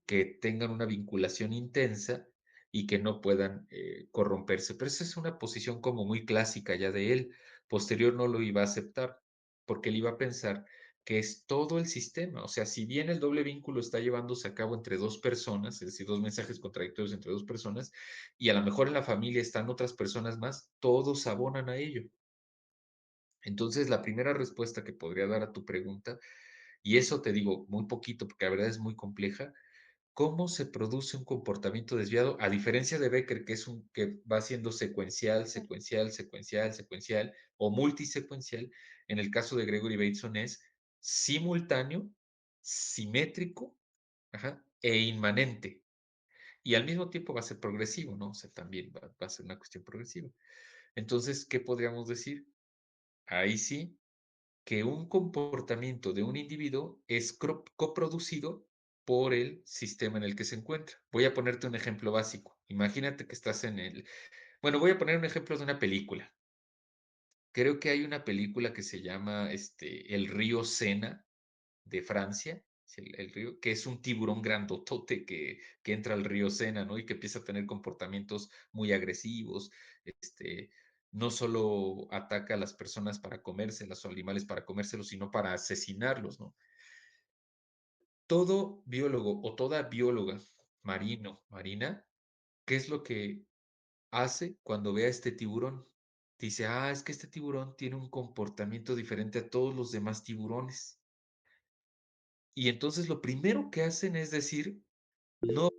que tengan una vinculación intensa y que no puedan corromperse. Pero esa es una posición como muy clásica ya de él. Posterior no lo iba a aceptar porque él iba a pensar que es todo el sistema. O sea, si bien el doble vínculo está llevándose a cabo entre dos personas, es decir, dos mensajes contradictorios entre dos personas, y a lo mejor en la familia están otras personas más, todos abonan a ello. Entonces, la primera respuesta que podría dar a tu pregunta, y eso te digo muy poquito porque la verdad es muy compleja, ¿cómo se produce un comportamiento desviado? A diferencia de Becker, que es un que va siendo secuencial, secuencial, secuencial, secuencial o multisecuencial, en el caso de Gregory Bateson es simultáneo, simétrico, ajá, e inmanente. Y al mismo tiempo va a ser progresivo, ¿no? O sea, también va a ser una cuestión progresiva. Entonces, ¿qué podríamos decir? Ahí sí, que un comportamiento de un individuo es coproducido por el sistema en el que se encuentra. Voy a ponerte un ejemplo básico. Imagínate que estás en el... Bueno, voy a poner un ejemplo de una película. Creo que hay una película que se llama El río Sena de Francia, es el río, que es un tiburón grandotote que entra al río Sena, ¿no? Y que empieza a tener comportamientos muy agresivos, no solo ataca a las personas para comérselas o animales para comérselos, sino para asesinarlos, ¿no? Todo biólogo o toda bióloga marino, marina, ¿qué es lo que hace cuando ve a este tiburón? Dice, es que este tiburón tiene un comportamiento diferente a todos los demás tiburones. Y entonces lo primero que hacen es decir, no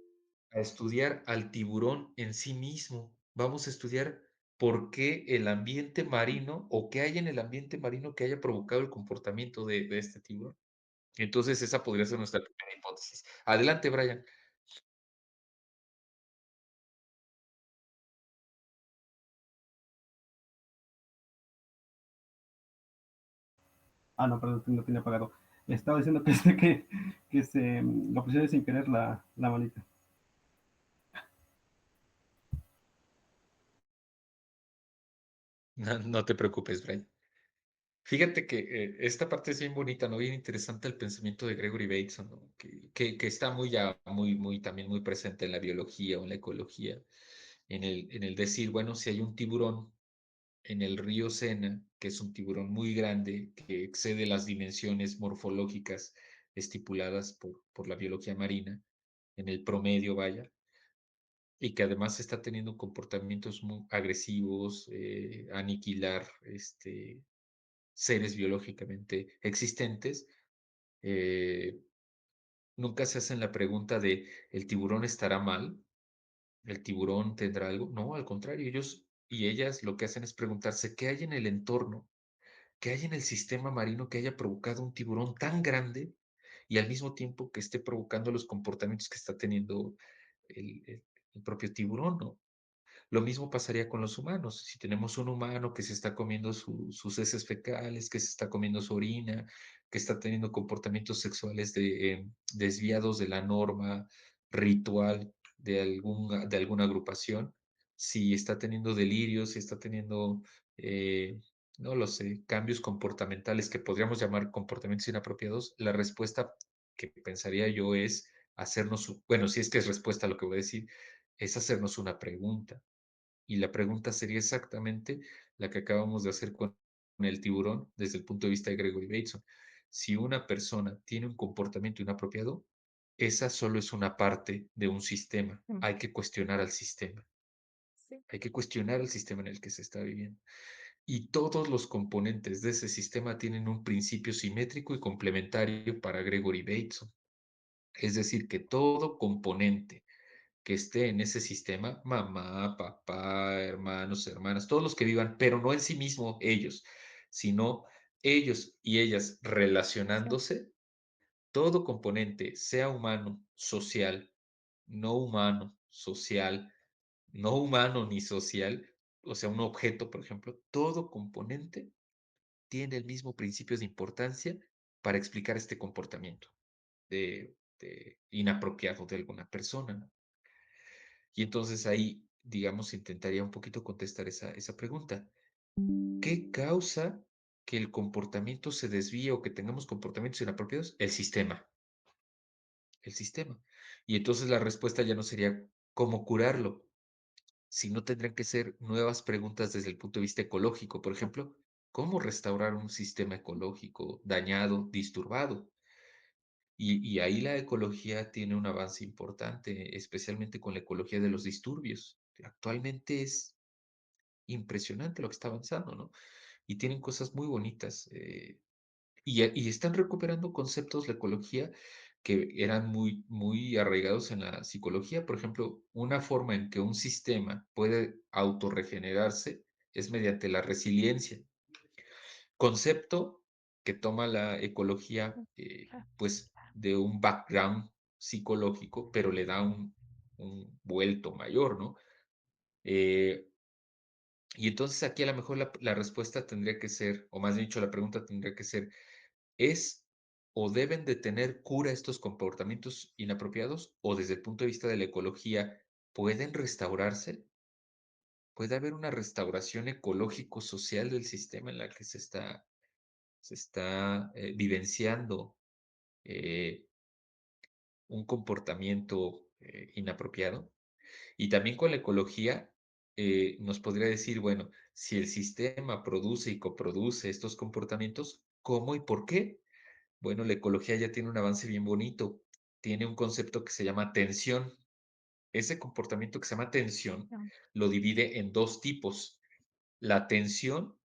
a estudiar al tiburón en sí mismo, vamos a estudiar por qué el ambiente marino o qué hay en el ambiente marino que haya provocado el comportamiento de este tiburón. Entonces esa podría ser nuestra primera hipótesis. Adelante, Brian. Ah, no, perdón, no tenía apagado. Estaba diciendo que, que se lo pusieron sin querer la manita. No, no te preocupes, Brian. Fíjate que esta parte es bien bonita, ¿no? Bien interesante el pensamiento de Gregory Bateson, ¿no? Que está muy ya, muy, también muy presente en la biología o en la ecología, en el decir, bueno, si hay un tiburón en el río Sena, que es un tiburón muy grande, que excede las dimensiones morfológicas estipuladas por la biología marina, en el promedio, vaya, y que además está teniendo comportamientos muy agresivos, aniquilar, seres biológicamente existentes, eh, nunca se hacen la pregunta de, ¿el tiburón estará mal? ¿El tiburón tendrá algo? No, al contrario, ellos y ellas lo que hacen es preguntarse qué hay en el entorno, qué hay en el sistema marino que haya provocado un tiburón tan grande y al mismo tiempo que esté provocando los comportamientos que está teniendo el propio tiburón, ¿no? Lo mismo pasaría con los humanos. Si tenemos un humano que se está comiendo sus heces fecales, que se está comiendo su orina, que está teniendo comportamientos sexuales desviados de la norma ritual de alguna agrupación, si está teniendo delirios, si está teniendo, no lo sé, cambios comportamentales que podríamos llamar comportamientos inapropiados, la respuesta que pensaría yo es hacernos, bueno, si es que es respuesta a lo que voy a decir, es hacernos una pregunta. Y la pregunta sería exactamente la que acabamos de hacer con el tiburón desde el punto de vista de Gregory Bateson. Si una persona tiene un comportamiento inapropiado, esa solo es una parte de un sistema. Hay que cuestionar al sistema. Sí. Hay que cuestionar el sistema en el que se está viviendo. y todos los componentes de ese sistema tienen un principio simétrico y complementario para Gregory Bateson. Es decir, que todo componente que esté en ese sistema, mamá, papá, hermanos, hermanas, todos los que vivan, pero no en sí mismo ellos, sino ellos y ellas Sí. relacionándose, todo componente, sea humano, social, no humano, social, no humano ni social, o sea, un objeto, por ejemplo, todo componente tiene el mismo principio de importancia para explicar este comportamiento de inapropiado de alguna persona, ¿no? Y entonces ahí, digamos, intentaría un poquito contestar esa pregunta. ¿Qué causa que el comportamiento se desvíe o que tengamos comportamientos inapropiados? El sistema, el sistema. Y entonces la respuesta ya no sería cómo curarlo, sino tendrían que ser nuevas preguntas desde el punto de vista ecológico. Por ejemplo, ¿cómo restaurar un sistema ecológico dañado, disturbado? Y ahí la ecología tiene un avance importante, especialmente con la ecología de los disturbios. Actualmente es impresionante lo que está avanzando, ¿no? Y tienen cosas muy bonitas. Y están recuperando conceptos de ecología que eran muy, muy arraigados en la psicología. Por ejemplo, una forma en que un sistema puede autorregenerarse es mediante la resiliencia. Concepto que toma la ecología, pues, de un background psicológico, pero le da un vuelto mayor, ¿no? Eh, y entonces aquí a lo mejor la respuesta tendría que ser, o más bien dicho, la pregunta tendría que ser, ¿es o deben de tener cura estos comportamientos inapropiados? ¿O desde el punto de vista de la ecología, pueden restaurarse? ¿Puede haber una restauración ecológico-social del sistema en la que se está vivenciando eh, un comportamiento inapropiado? Y también con la ecología nos podría decir, bueno, si el sistema produce y coproduce estos comportamientos, ¿cómo y por qué? Bueno, la ecología ya tiene un avance bien bonito. Tiene un concepto que se llama tensión. Ese comportamiento que se llama tensión No. lo divide en dos tipos. La tensión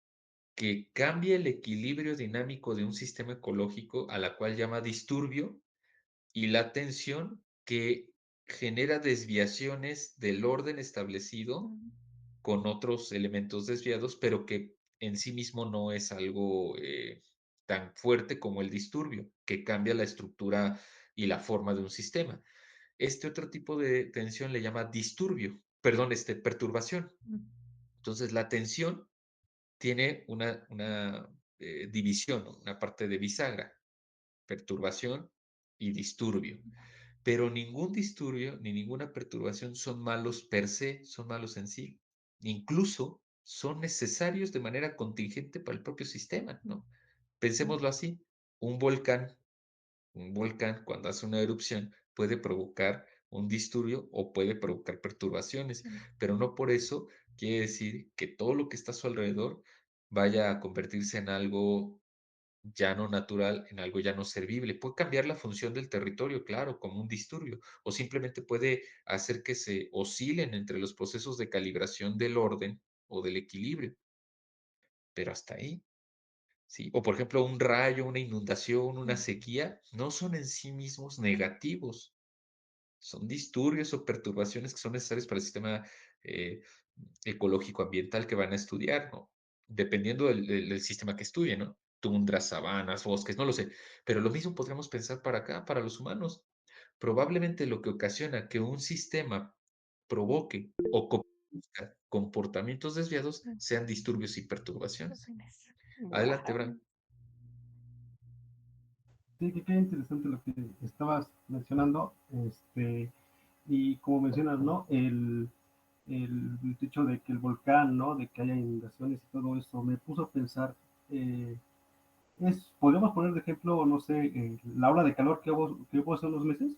que cambia el equilibrio dinámico de un sistema ecológico, a la cual llama disturbio, y la tensión que genera desviaciones del orden establecido Mm, con otros elementos desviados, pero que en sí mismo no es algo tan fuerte como el disturbio, que cambia la estructura y la forma de un sistema. Este otro tipo de tensión le llama disturbio, perdón, perturbación. mm, Entonces, la tensión tiene una división, ¿no? Una parte de bisagra, perturbación y disturbio. Pero ningún disturbio ni ninguna perturbación son malos per se, son malos en sí. Incluso son necesarios de manera contingente para el propio sistema, mm, ¿no? mm, Pensémoslo así, un volcán, un volcán cuando hace una erupción puede provocar un disturbio o puede provocar perturbaciones, mm, pero no por eso quiere decir que todo lo que está a su alrededor vaya a convertirse en algo ya no natural en algo ya no servible. Puede cambiar la función del territorio, claro, como un disturbio, o simplemente puede hacer que se oscilen entre los procesos de calibración del orden o del equilibrio, pero hasta ahí, ¿sí? O por ejemplo, un rayo, una inundación, una mm, sequía, no son en sí mismos negativos, son disturbios o perturbaciones que son necesarias para el sistema eh, ecológico ambiental que van a estudiar, ¿no? Dependiendo del sistema que estudien, ¿no? Tundras, sabanas, bosques, no lo sé. Pero lo mismo podríamos pensar para acá, para los humanos. Probablemente lo que ocasiona que un sistema provoque o produzca comportamientos desviados mm. sean disturbios y perturbaciones. Opciones. Adelante, Guau. Bran. Sí, que qué interesante lo que estabas mencionando, y como mencionas, ¿no? El hecho de que el volcán, ¿no? De que haya inundaciones y todo eso, me puso a pensar, eh, podríamos poner de ejemplo, no sé, la ola de calor que hubo hace unos meses.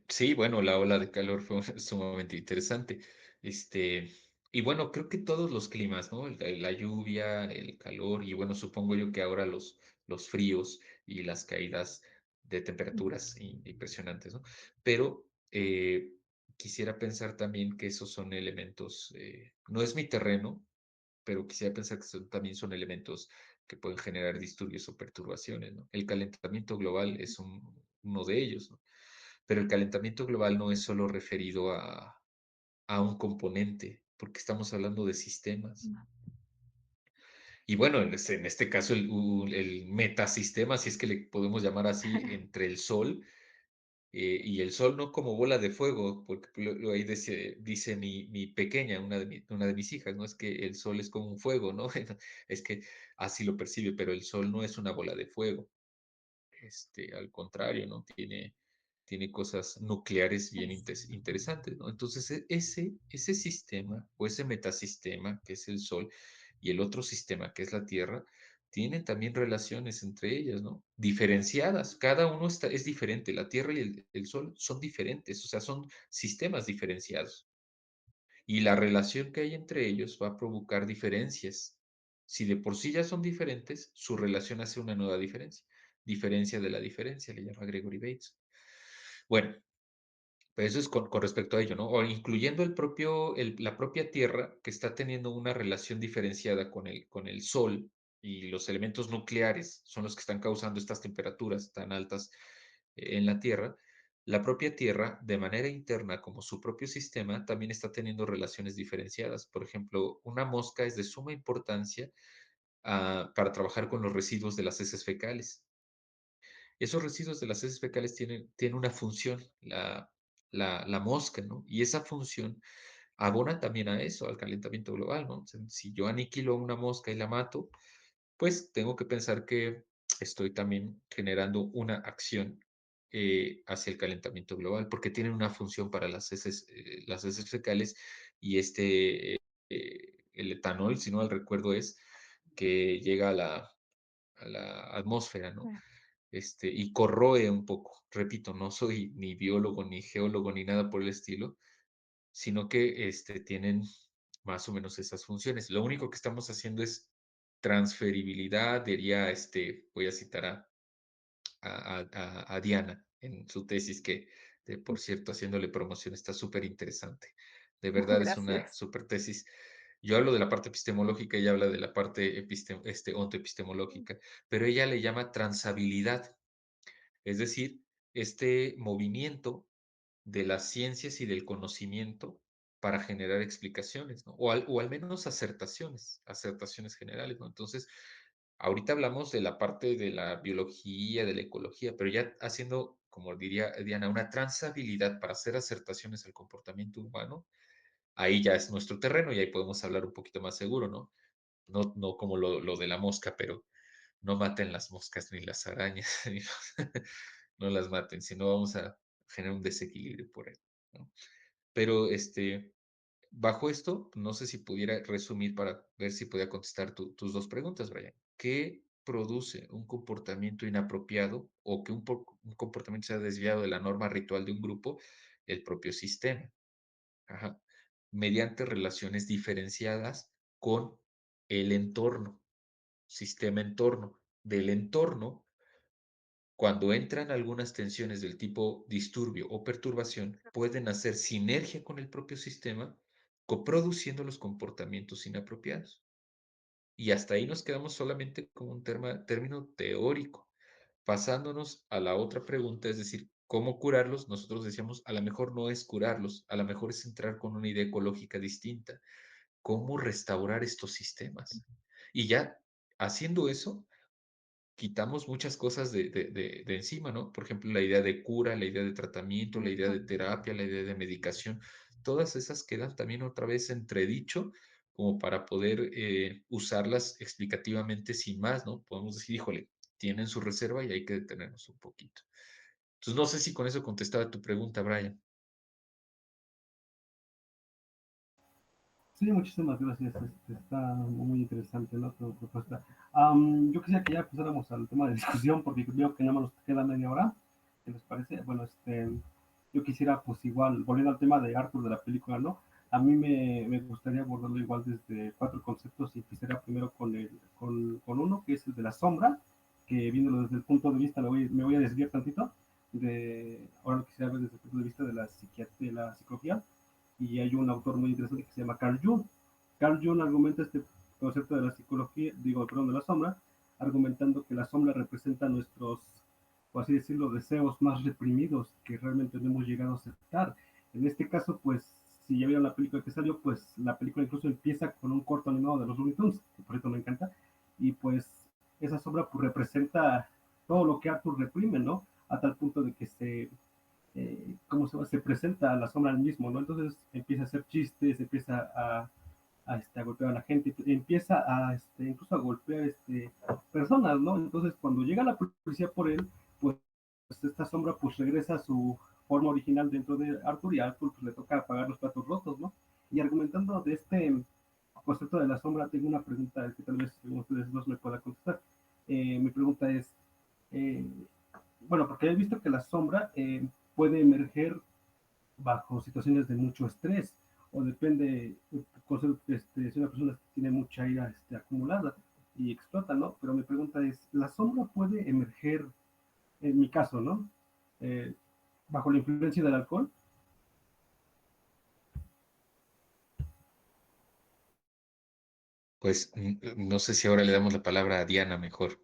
Sí, bueno, la ola de calor fue sumamente interesante. Este, y bueno, creo que todos los climas, ¿no? La lluvia, el calor, y bueno, supongo yo que ahora los fríos y las caídas de Mm, temperaturas impresionantes, ¿no? Pero quisiera pensar también que esos son elementos, no es mi terreno, pero quisiera pensar que también son elementos que pueden generar disturbios o perturbaciones, ¿no? El calentamiento global es uno de ellos, ¿no? Pero el calentamiento global no es solo referido a un componente, porque estamos hablando de sistemas. Y bueno, en este caso, el metasistema, si es que le podemos llamar así, entre el Sol y el Sol no como bola de fuego, porque ahí dice mi pequeña, una de mis hijas, ¿no? Es que el Sol es como un fuego, ¿no? Es que así lo percibe, pero el Sol no es una bola de fuego. Al contrario, ¿no? Tiene cosas nucleares bien interesantes, ¿no? Entonces, ese sistema o ese metasistema que es el Sol y el otro sistema que es la Tierra, tienen también relaciones entre ellas, ¿no? Diferenciadas, cada uno es diferente, la Tierra y el Sol son diferentes, o sea, son sistemas diferenciados. Y la relación que hay entre ellos va a provocar diferencias. Si de por sí ya son diferentes, su relación hace una nueva diferencia. Diferencia de la diferencia, le llama Gregory Bates. Bueno, pues eso es con respecto a ello, ¿no? O incluyendo la propia Tierra, que está teniendo una relación diferenciada con el Sol y los elementos nucleares son los que están causando estas temperaturas tan altas en la Tierra. La propia Tierra, de manera interna, como su propio sistema, también está teniendo relaciones diferenciadas. Por ejemplo, una mosca es de suma importancia para trabajar con los residuos de las heces fecales. Esos residuos de las heces fecales tienen una función, la mosca, ¿no? Y esa función abona también a eso, al calentamiento global, ¿no? O sea, si yo aniquilo a una mosca y la mato, pues tengo que pensar que estoy también generando una acción hacia el calentamiento global, porque tienen una función para las heces fecales y el etanol, si no mal recuerdo, es que llega a la atmósfera, ¿no? Y corroe un poco. Repito, no soy ni biólogo, ni geólogo, ni nada por el estilo, sino que tienen más o menos esas funciones. Lo único que estamos haciendo es transferibilidad, diría, voy a citar a Diana en su tesis, que por cierto, haciéndole promoción, está súper interesante. De verdad es una Gracias. súper tesis. Yo hablo de la parte epistemológica, ella habla de la parte ontoepistemológica, pero ella le llama transabilidad. Es decir, este movimiento de las ciencias y del conocimiento para generar explicaciones, ¿no? O al menos acertaciones generales, ¿no? Entonces, ahorita hablamos de la parte de la biología, de la ecología, pero ya haciendo, como diría Diana, una transabilidad para hacer acertaciones al comportamiento humano, ahí ya es nuestro terreno y ahí podemos hablar un poquito más seguro, ¿no? No como lo de la mosca, pero no maten las moscas ni las arañas, no las maten, si no vamos a generar un desequilibrio por ahí, ¿no? Pero bajo esto, no sé si pudiera resumir para ver si podía contestar tus dos preguntas, Brian. ¿Qué produce un comportamiento inapropiado o que un comportamiento sea desviado de la norma ritual de un grupo? El propio sistema. Ajá. Mediante relaciones diferenciadas con el entorno, sistema entorno. Del entorno, cuando entran algunas tensiones del tipo disturbio o perturbación, pueden hacer sinergia con el propio sistema, coproduciendo los comportamientos inapropiados. Y hasta ahí nos quedamos solamente con un término teórico. Pasándonos a la otra pregunta, es decir, ¿cómo curarlos? Nosotros decíamos, a lo mejor no es curarlos, a lo mejor es entrar con una idea ecológica distinta. ¿Cómo restaurar estos sistemas? Y ya haciendo eso, quitamos muchas cosas de encima, ¿no? Por ejemplo, la idea de cura, la idea de tratamiento, la idea de terapia, la idea de medicación, todas esas quedan también otra vez entredicho como para poder usarlas explicativamente sin más, ¿no? Podemos decir, híjole, tienen su reserva y hay que detenernos un poquito. Entonces, no sé si con eso contestaba tu pregunta, Brian. Sí, muchísimas gracias. Está muy interesante, ¿no? Tu propuesta. Yo quisiera que ya pasáramos al tema de discusión porque veo que nada más nos queda media hora. ¿Qué les parece? Bueno, yo quisiera, pues igual, volviendo al tema de Arthur de la película, ¿no? A mí me gustaría abordarlo igual desde cuatro conceptos y quisiera primero con uno, que es el de la sombra, que viéndolo desde el punto de vista, me voy a desviar tantito, ahora lo quisiera ver desde el punto de vista de la psiquiatría, de la psicología, y hay un autor muy interesante que se llama Carl Jung. Carl Jung argumenta este concepto de la psicología, digo, perdón, de la sombra, argumentando que la sombra representa nuestros, por así decirlo, deseos más reprimidos que realmente no hemos llegado a aceptar. En este caso, pues, si ya vieron la película que salió, pues la película incluso empieza con un corto animado de los Looney Tunes, que por cierto me encanta, y pues esa sombra pues representa todo lo que Arthur reprime, ¿no? A tal punto de que ¿cómo se llama? Se presenta a la sombra al mismo, ¿no? Entonces empieza a hacer chistes, empieza a golpear a la gente, empieza incluso a golpear personas, ¿no? Entonces cuando llega la policía por él, pues esta sombra pues regresa a su forma original dentro de Arthur, y a Arthur pues le toca pagar los platos rotos, ¿no? Y argumentando de este concepto de la sombra, tengo una pregunta que tal vez ustedes dos me puedan contestar. Mi pregunta es, eh, bueno, porque he visto que la sombra puede emerger bajo situaciones de mucho estrés, o depende, si una persona tiene mucha ira acumulada y explota, ¿no? Pero mi pregunta es, ¿la sombra puede emerger, en mi caso, ¿no? Eh, Bajo la influencia del alcohol. Pues no sé si ahora le damos la palabra a Diana mejor.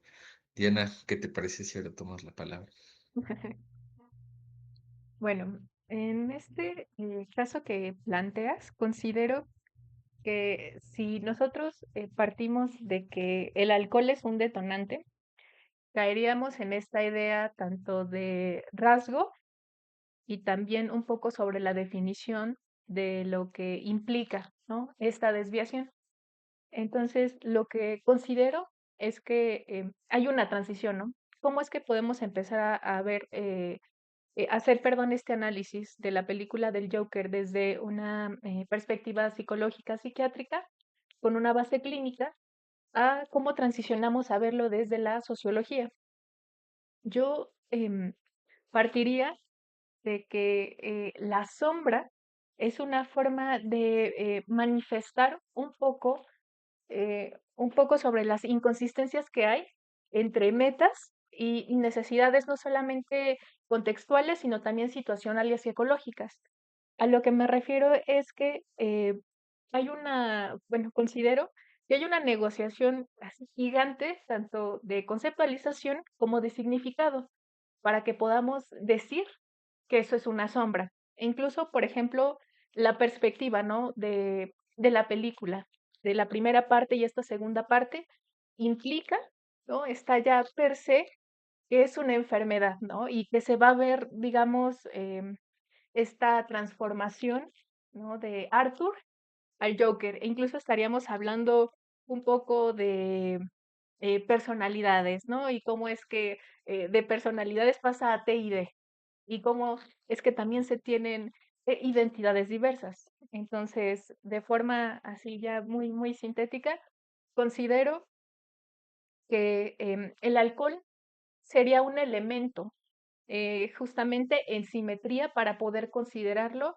Diana, ¿qué te parece si ahora tomas la palabra? Bueno, en este caso que planteas, considero que si nosotros partimos de que el alcohol es un detonante, caeríamos en esta idea tanto de rasgo y también un poco sobre la definición de lo que implica, ¿no? Esta desviación. Entonces, lo que considero es que hay una transición, ¿no? ¿Cómo es que podemos empezar a ver, hacer, perdón, este análisis de la película del Joker desde una perspectiva psicológica, psiquiátrica, con una base clínica, a cómo transicionamos a verlo desde la sociología? Yo partiría de que la sombra es una forma de manifestar un poco sobre las inconsistencias que hay entre metas y necesidades no solamente contextuales, sino también situacionales y ecológicas. A lo que me refiero es que bueno, considero que hay una negociación así gigante, tanto de conceptualización como de significado, para que podamos decir que eso es una sombra. E incluso, por ejemplo, la perspectiva, ¿no? De la película, de la primera parte y esta segunda parte, implica, ¿no? Está ya per se que es una enfermedad, ¿no? Y que se va a ver, digamos, esta transformación, ¿no? De Arthur al Joker. E incluso estaríamos hablando un poco de personalidades, ¿no? Y cómo es que de personalidades pasa a T y D y cómo es que también se tienen identidades diversas. Entonces, de forma así ya muy, muy sintética, considero que el alcohol sería un elemento justamente en simetría para poder considerarlo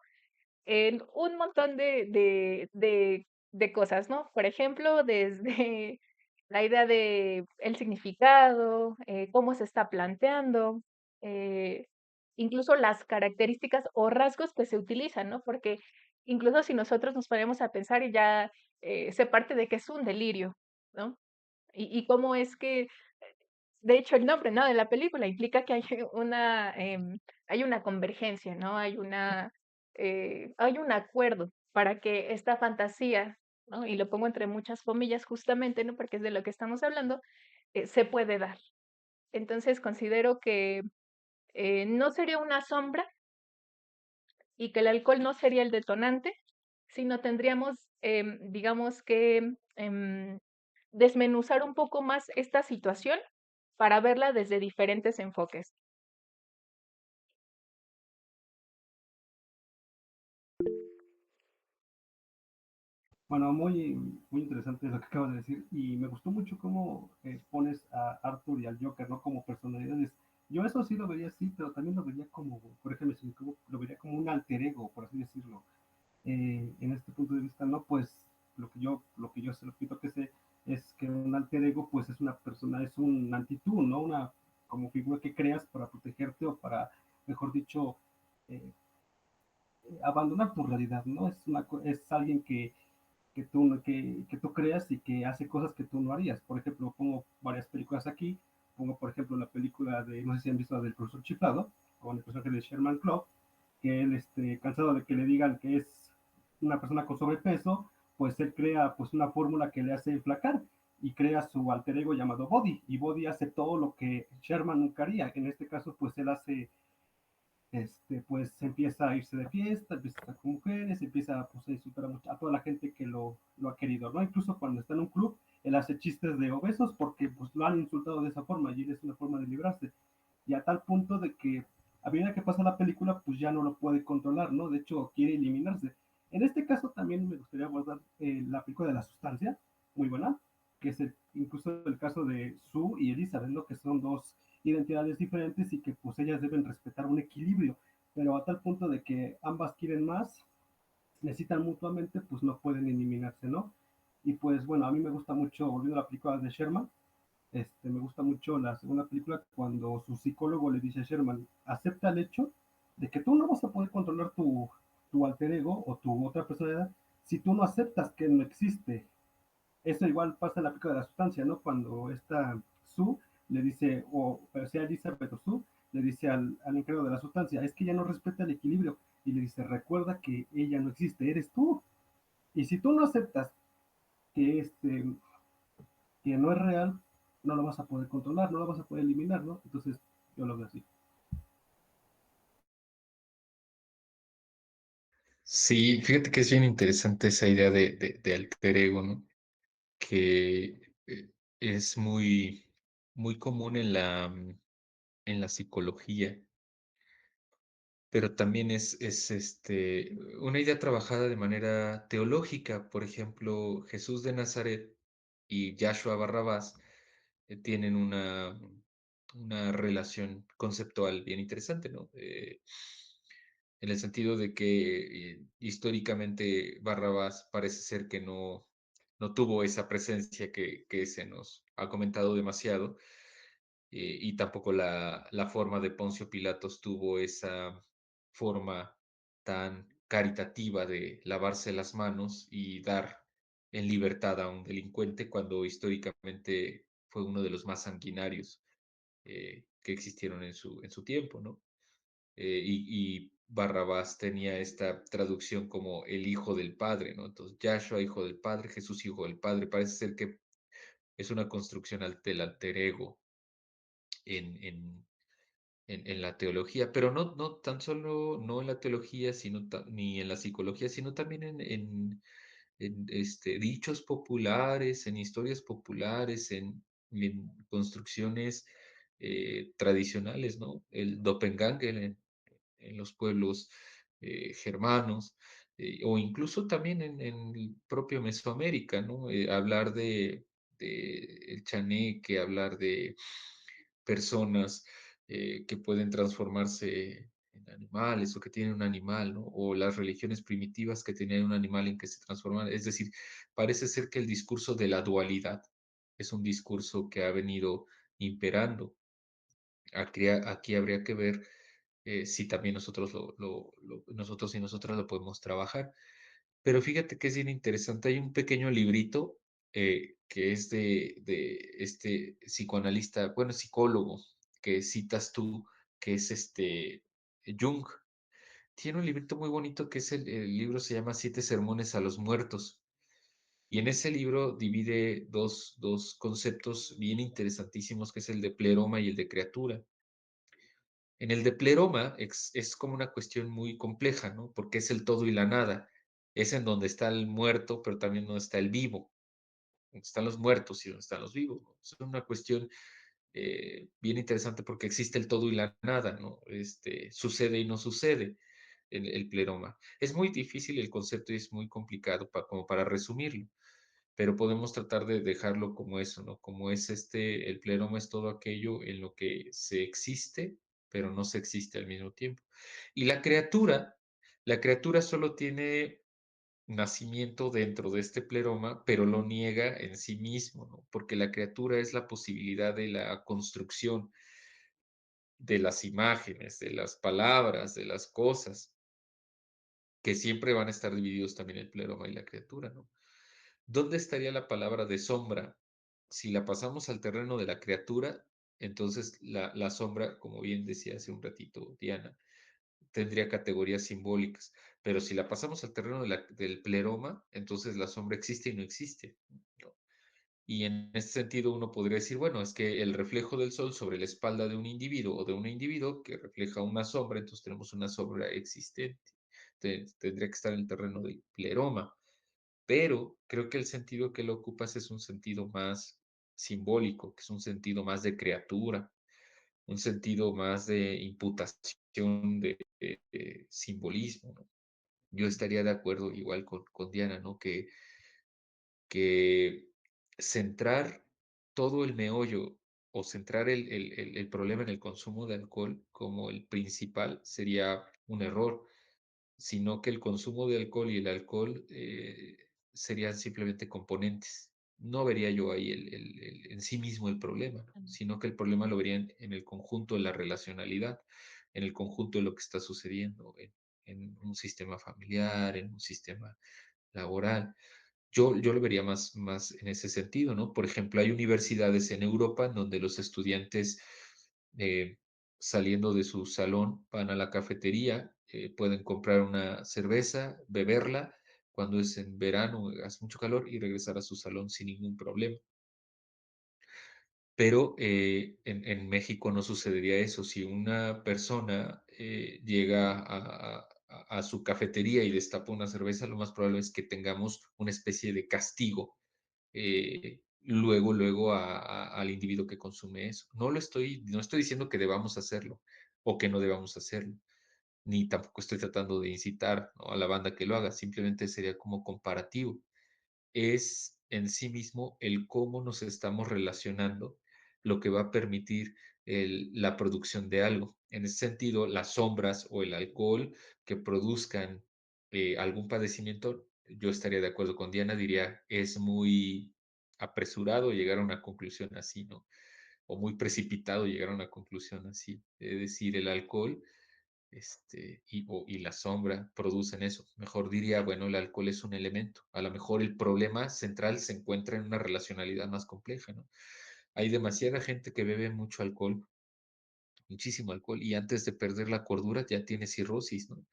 en un montón de cosas, ¿no? Por ejemplo, desde la idea de el significado, cómo se está planteando, eh, incluso las características o rasgos que se utilizan, ¿no? Porque incluso si nosotros nos ponemos a pensar y ya se parte de que es un delirio, ¿no? Y cómo es que de hecho, el nombre, ¿no?, de la película implica que hay hay una convergencia, ¿no? Hay un acuerdo para que esta fantasía, ¿no? Y lo pongo entre muchas comillas justamente, ¿no? Porque es de lo que estamos hablando, se puede dar. Entonces, considero que, no sería una sombra y que el alcohol no sería el detonante, sino tendríamos, digamos que, desmenuzar un poco más esta situación para verla desde diferentes enfoques. Bueno, muy interesante lo que acabas de decir, y me gustó mucho cómo pones a Arthur y al Joker, ¿no? Como personalidades. Yo eso sí lo vería así, pero también lo vería como, por ejemplo, lo vería como un alter ego, por así decirlo. En este punto de vista, no, pues lo que yo sé, lo poquito que sé es que un alter ego, pues es una persona, es un antitú, ¿no? Una como figura que creas para protegerte o para mejor dicho, eh, abandonar tu realidad, ¿no? Es alguien que tú creas y que hace cosas que tú no harías. Por ejemplo, pongo varias películas aquí, pongo por ejemplo la película de, no sé si han visto la del profesor Chiflado, con el personaje de Sherman Club, que él, cansado de que le digan que es una persona con sobrepeso, pues él crea pues una fórmula que le hace enflacar y crea su alter ego llamado Body, y Body hace todo lo que Sherman nunca haría. En este caso, pues él hace pues empieza a irse de fiesta, empieza a estar con mujeres, empieza pues, a insultar a toda la gente que lo ha querido, ¿no? Incluso cuando está en un club, él hace chistes de obesos porque pues lo han insultado de esa forma y él es una forma de librarse. Y a tal punto de que a medida que pasa la película, pues ya no lo puede controlar, ¿no? De hecho, quiere eliminarse. En este caso también me gustaría abordar la película de la sustancia, muy buena, que es incluso el caso de Sue y Elizabeth, ¿no? Que son dos identidades diferentes y que pues ellas deben respetar un equilibrio, pero a tal punto de que ambas quieren más, necesitan mutuamente, pues no pueden eliminarse, ¿no? Y pues bueno, a mí me gusta mucho, volviendo a la película de Sherman, me gusta mucho la segunda película cuando su psicólogo le dice a Sherman, acepta el hecho de que tú no vas a poder controlar tu alter ego o tu otra personalidad si tú no aceptas que no existe. Eso igual pasa en la película de la sustancia, ¿no? Cuando esta Sue le dice, o sea Elizabeth o Sue, le dice al encargado de la sustancia, es que ella no respeta el equilibrio. Y le dice, recuerda que ella no existe, eres tú. Y si tú no aceptas que, que no es real, no lo vas a poder controlar, no lo vas a poder eliminar, ¿no? Entonces, yo lo veo así. Sí, fíjate que es bien interesante esa idea de alter ego, ¿no? Que es muy común en en la psicología, pero también es una idea trabajada de manera teológica. Por ejemplo, Jesús de Nazaret y Yahshua Barrabás tienen una relación conceptual bien interesante, ¿no? En el sentido de que históricamente Barrabás parece ser que no tuvo esa presencia que se nos ha comentado demasiado, y tampoco la forma de Poncio Pilatos tuvo esa forma tan caritativa de lavarse las manos y dar en libertad a un delincuente cuando históricamente fue uno de los más sanguinarios que existieron en en su tiempo, ¿no? Y Barrabás tenía esta traducción como el hijo del padre, ¿no? Entonces, Yahshua, hijo del padre, Jesús, hijo del padre, parece ser que es una construcción del alter ego en, en, en la teología, pero no tan solo, no en la teología, ni en la psicología, sino también en dichos populares, en historias populares, en construcciones tradicionales, ¿no? El doppelganger en los pueblos germanos, o incluso también en el propio Mesoamérica, ¿no? Hablar de el chaneque, hablar de personas que pueden transformarse en animales o que tienen un animal, ¿no? O las religiones primitivas que tenían un animal en que se transforman. Es decir, parece ser que el discurso de la dualidad es un discurso que ha venido imperando. Aquí habría que ver si también nosotros nosotros y nosotras lo podemos trabajar. Pero fíjate que es bien interesante. Hay un pequeño librito que es de este psicoanalista, bueno, psicólogo que citas tú, que es Jung. Tiene un librito muy bonito que es el libro se llama Siete Sermones a los Muertos. Y en ese libro divide dos conceptos bien interesantísimos, que es el de pleroma y el de criatura. En el de pleroma es como una cuestión muy compleja, ¿no? Porque es el todo y la nada. Es en donde está el muerto, pero también donde está el vivo. Donde están los muertos y donde están los vivos, ¿no? Es una cuestión bien interesante porque existe el todo y la nada, ¿no? Sucede y no sucede el pleroma. Es muy difícil el concepto y es muy complicado como para resumirlo, pero podemos tratar de dejarlo como eso, ¿no? Como es el pleroma es todo aquello en lo que se existe, pero no se existe al mismo tiempo. Y la criatura solo tiene nacimiento dentro de este pleroma, pero lo niega en sí mismo, ¿no? Porque la criatura es la posibilidad de la construcción. de las imágenes, de las palabras, de las cosas, que siempre van a estar divididos también el pleroma y la criatura, ¿no? ¿Dónde estaría la palabra de sombra? Si la pasamos al terreno de la criatura, entonces la sombra, como bien decía hace un ratito Diana, tendría categorías simbólicas, pero si la pasamos al terreno del pleroma, entonces la sombra existe y no existe, ¿no? Y en este sentido uno podría decir, bueno, es que el reflejo del sol sobre la espalda de un individuo o de un individuo que refleja una sombra, entonces tenemos una sombra existente. Tendría que estar en el terreno del pleroma, pero creo que el sentido que lo ocupas es un sentido más simbólico, que es un sentido más de criatura, un sentido más de imputación de simbolismo, ¿no? Yo estaría de acuerdo igual con Diana, ¿no? Que centrar todo el meollo o centrar el problema en el consumo de alcohol como el principal sería un error, sino que el consumo de alcohol y el alcohol serían simplemente componentes. No vería yo ahí en sí mismo el problema, ¿no? Sino que el problema lo vería en el conjunto de la relacionalidad, en el conjunto de lo que está sucediendo en un sistema familiar, en un sistema laboral. Yo lo vería más en ese sentido, ¿no? Por ejemplo, hay universidades en Europa en donde los estudiantes, eh, saliendo de su salón, van a la cafetería, pueden comprar una cerveza, beberla, cuando es en verano, hace mucho calor, y regresar a su salón sin ningún problema. Pero en México no sucedería eso. Si una persona llega a su cafetería y destapa una cerveza, lo más probable es que tengamos una especie de castigo luego al individuo que consume eso. No estoy diciendo que debamos hacerlo o que no debamos hacerlo, ni tampoco estoy tratando de incitar, ¿no?, a la banda que lo haga, simplemente sería como comparativo. Es en sí mismo el cómo nos estamos relacionando lo que va a permitir la producción de algo. En ese sentido, las sombras o el alcohol que produzcan algún padecimiento, yo estaría de acuerdo con Diana, diría, es muy apresurado llegar a una conclusión así, ¿no? O muy precipitado llegar a una conclusión así. Es decir, el alcohol y la sombra producen eso. Mejor diría, bueno, el alcohol es un elemento. A lo mejor el problema central se encuentra en una relacionalidad más compleja, ¿no? Hay demasiada gente que bebe mucho alcohol, muchísimo alcohol, y antes de perder la cordura ya tiene cirrosis, ¿no?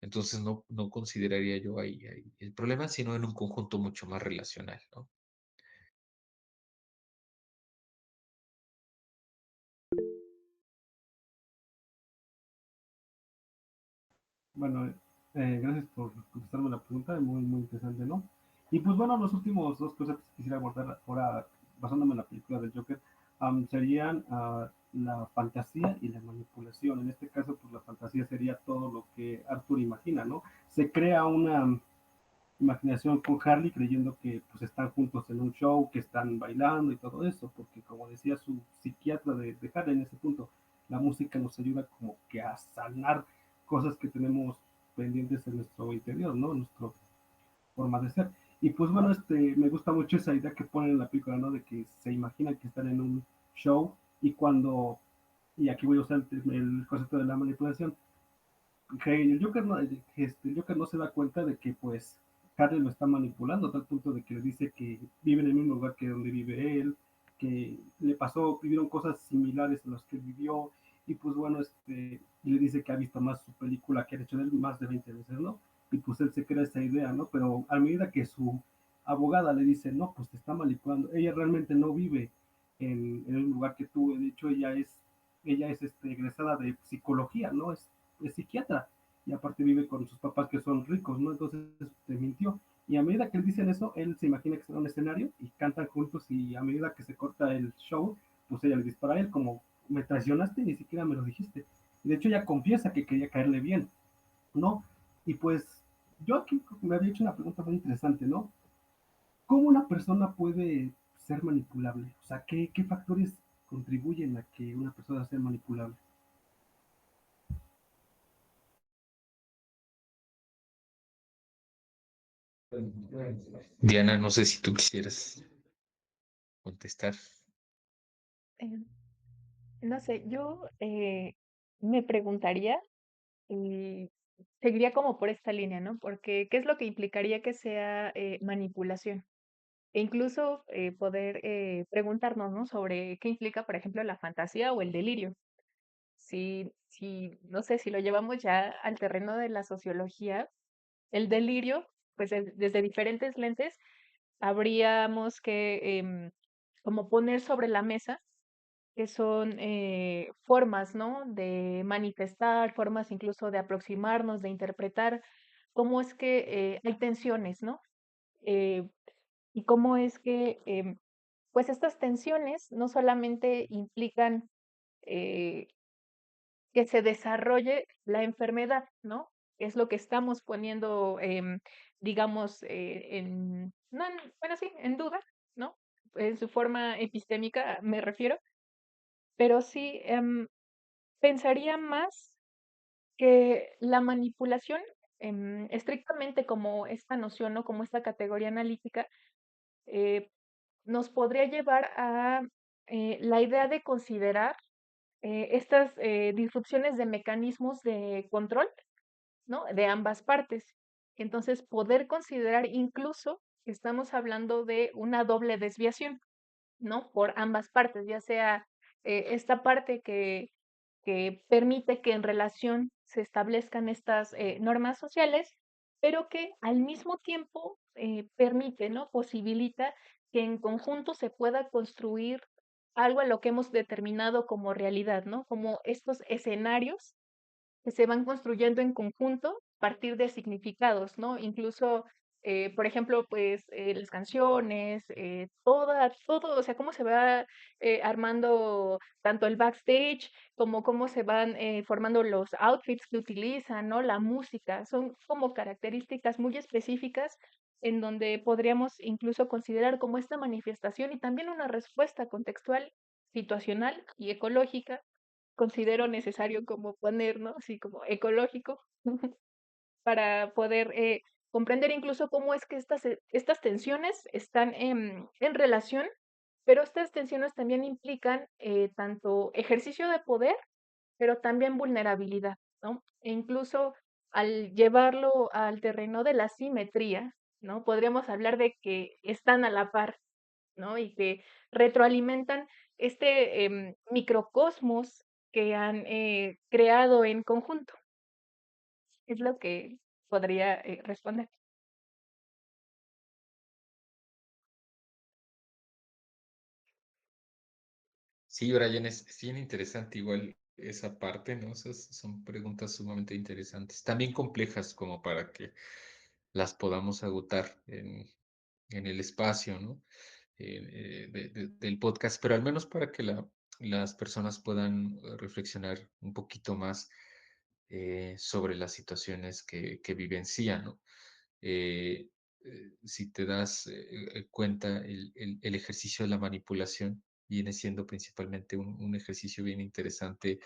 Entonces no consideraría yo ahí el problema, sino en un conjunto mucho más relacional, ¿no? Bueno, gracias por contestarme la pregunta, muy, muy interesante, ¿no? Y pues bueno, los últimos dos cosas que quisiera abordar ahora, basándome en la película del Joker, serían la fantasía y la manipulación. En este caso, pues la fantasía sería todo lo que Arthur imagina, ¿no? Se crea una imaginación con Harley creyendo que pues están juntos en un show, que están bailando y todo eso, porque como decía su psiquiatra de Harley en ese punto, la música nos ayuda como que a sanar cosas que tenemos pendientes en nuestro interior, ¿no? En nuestra forma de ser. Y pues bueno, me gusta mucho esa idea que ponen en la película, ¿no? De que se imaginan que están en un show y cuando, y aquí voy a usar el concepto de la manipulación, que el Joker no se da cuenta de que pues Harry lo está manipulando a tal punto de que le dice que vive en el mismo lugar que donde vive él, que vivieron cosas similares a las que él vivió, y pues bueno, y le dice que ha visto más su película que ha hecho él más de 20 veces, ¿no? Y pues él se crea esa idea, ¿no? Pero a medida que su abogada le dice, no, pues te está manipulando, ella realmente no vive en el lugar que tú, de hecho ella es egresada de psicología, ¿no? Es psiquiatra y aparte vive con sus papás que son ricos, ¿no? Entonces te mintió. Y a medida que él dicen eso, él se imagina que está en un escenario y cantan juntos y a medida que se corta el show, pues ella le dispara a él como, me traicionaste y ni siquiera me lo dijiste. Y de hecho ella confiesa que quería caerle bien, ¿no? Y pues yo aquí me había hecho una pregunta muy interesante, ¿no? ¿Cómo una persona puede ser manipulable? O sea, ¿qué factores contribuyen a que una persona sea manipulable? Diana, no sé si tú quisieras contestar. Eh, No sé, yo me preguntaría y seguiría como por esta línea, ¿no? Porque, ¿qué es lo que implicaría que sea manipulación? E incluso poder preguntarnos, ¿no? Sobre qué implica, por ejemplo, la fantasía o el delirio. Si, no sé, si lo llevamos ya al terreno de la sociología, el delirio, pues desde diferentes lentes, habríamos que como poner sobre la mesa que son formas, ¿no? De manifestar, formas incluso de aproximarnos, de interpretar cómo es que hay tensiones, ¿no? Eh, y cómo es que, pues estas tensiones no solamente implican eh, que se desarrolle la enfermedad, ¿no? Es lo que estamos poniendo, digamos, no bueno, sí, en duda, ¿no? En su forma epistémica me refiero, pero sí, pensaría más que la manipulación, estrictamente como esta noción, ¿no? Como esta categoría analítica, eh, nos podría llevar a la idea de considerar estas disrupciones de mecanismos de control, ¿no? De ambas partes. Entonces, poder considerar incluso que estamos hablando de una doble desviación, ¿no? Por ambas partes, ya sea esta parte que permite que en relación se establezcan estas normas sociales, pero que al mismo tiempo permite, ¿no? Posibilita que en conjunto se pueda construir algo a lo que hemos determinado como realidad, ¿no? Como estos escenarios que se van construyendo en conjunto a partir de significados, ¿no? Incluso, por ejemplo, pues las canciones, todo, o sea, cómo se va armando tanto el backstage como cómo se van formando los outfits que utilizan, ¿no? La música, son como características muy específicas en donde podríamos incluso considerar como esta manifestación y también una respuesta contextual, situacional y ecológica considero necesario como poner, ¿no? Así como ecológico, para poder comprender incluso cómo es que estas tensiones están en relación, pero estas tensiones también implican tanto ejercicio de poder, pero también vulnerabilidad, ¿no? E incluso al llevarlo al terreno de la simetría, ¿no? Podríamos hablar de que están a la par, ¿no? Y que retroalimentan este microcosmos que han creado en conjunto. Es lo que podría responder. Sí, Brian, es bien interesante igual esa parte, ¿no? Esas son preguntas sumamente interesantes, también complejas como para que las podamos agotar en el espacio, ¿no? Del podcast, pero al menos para que las personas puedan reflexionar un poquito más sobre las situaciones que vivencian, ¿no? Eh, si te das cuenta, el ejercicio de la manipulación viene siendo principalmente un ejercicio bien interesante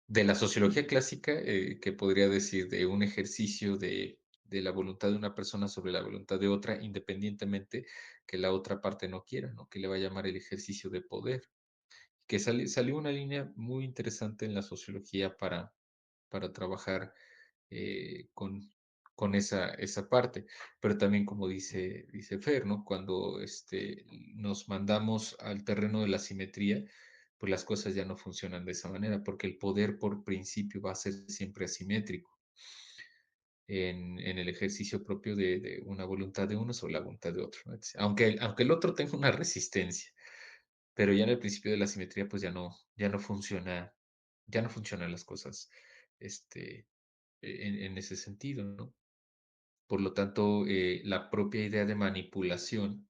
de la sociología clásica, que podría decir de un ejercicio de la voluntad de una persona sobre la voluntad de otra, independientemente que la otra parte no quiera, ¿no? Que le va a llamar el ejercicio de poder. Que salió una línea muy interesante en la sociología para trabajar con esa parte. Pero también, como dice Fer, ¿no? Cuando nos mandamos al terreno de la simetría, pues las cosas ya no funcionan de esa manera, porque el poder por principio va a ser siempre asimétrico en el ejercicio propio de una voluntad de uno sobre la voluntad de otro, ¿no? Aunque el otro tenga una resistencia, pero ya en el principio de la simetría, pues ya no funcionan las cosas este, en ese sentido, ¿no? Por lo tanto, la propia idea de manipulación,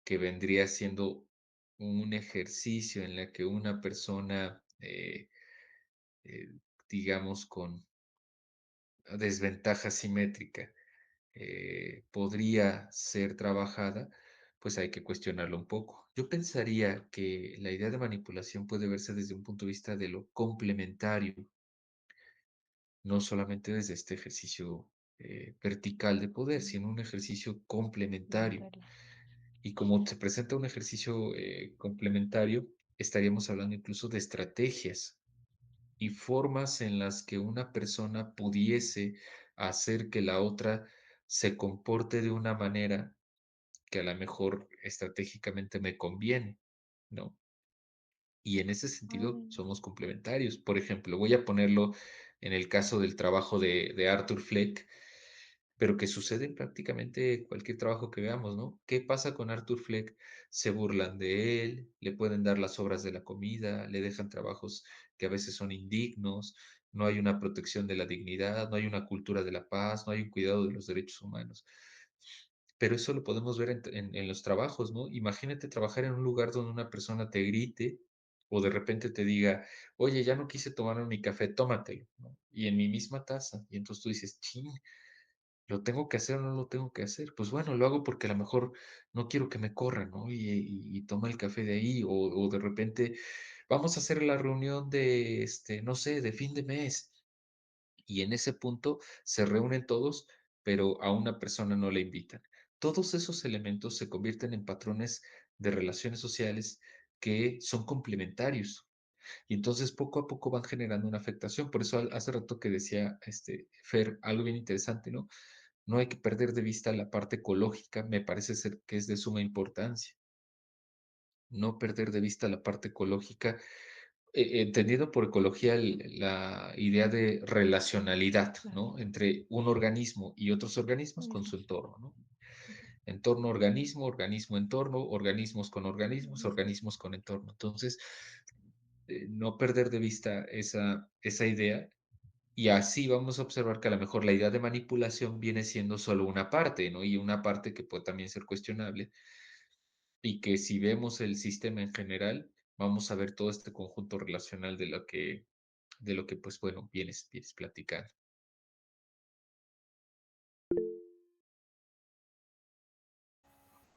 que vendría siendo un ejercicio en la que una persona, eh, digamos, con desventaja simétrica, podría ser trabajada, pues hay que cuestionarlo un poco. Yo pensaría que la idea de manipulación puede verse desde un punto de vista de lo complementario, no solamente desde este ejercicio vertical de poder, sino un ejercicio complementario. Comentario. Y como se presenta un ejercicio complementario, estaríamos hablando incluso de estrategias y formas en las que una persona pudiese hacer que la otra se comporte de una manera que a lo mejor estratégicamente me conviene, ¿no? Y en ese sentido Mm, somos complementarios. Por ejemplo, voy a ponerlo en el caso del trabajo de Arthur Fleck, pero que sucede en prácticamente cualquier trabajo que veamos, ¿no? ¿Qué pasa con Arthur Fleck? Se burlan de él, le pueden dar las obras de la comida, le dejan trabajos que a veces son indignos, no hay una protección de la dignidad, no hay una cultura de la paz, no hay un cuidado de los derechos humanos. Pero eso lo podemos ver en los trabajos, ¿no? Imagínate trabajar en un lugar donde una persona te grite o de repente te diga, oye, ya no quise tomarme mi café, tómatelo, ¿no? Y en mi misma taza. Y entonces tú dices, ching, ¿lo tengo que hacer o no lo tengo que hacer? Pues bueno, lo hago porque a lo mejor no quiero que me corran, ¿no? Y toma el café de ahí, o de repente vamos a hacer la reunión de, no sé, de fin de mes. Y en ese punto se reúnen todos, pero a una persona no le invitan. Todos esos elementos se convierten en patrones de relaciones sociales que son complementarios. Y entonces poco a poco van generando una afectación. Por eso hace rato que decía Fer, algo bien interesante, ¿no? No hay que perder de vista la parte ecológica, me parece ser que es de suma importancia. No perder de vista la parte ecológica, entendido por ecología la idea de relacionalidad, claro. ¿no? Entre un organismo y otros organismos con Mm, su entorno, ¿no? Entorno, organismo, organismo, entorno, organismos con entorno. Entonces, no perder de vista esa idea y así vamos a observar que a lo mejor la idea de manipulación viene siendo solo una parte, ¿no? Y una parte que puede también ser cuestionable y que si vemos el sistema en general, vamos a ver todo este conjunto relacional de lo que pues bueno, vienes platicando.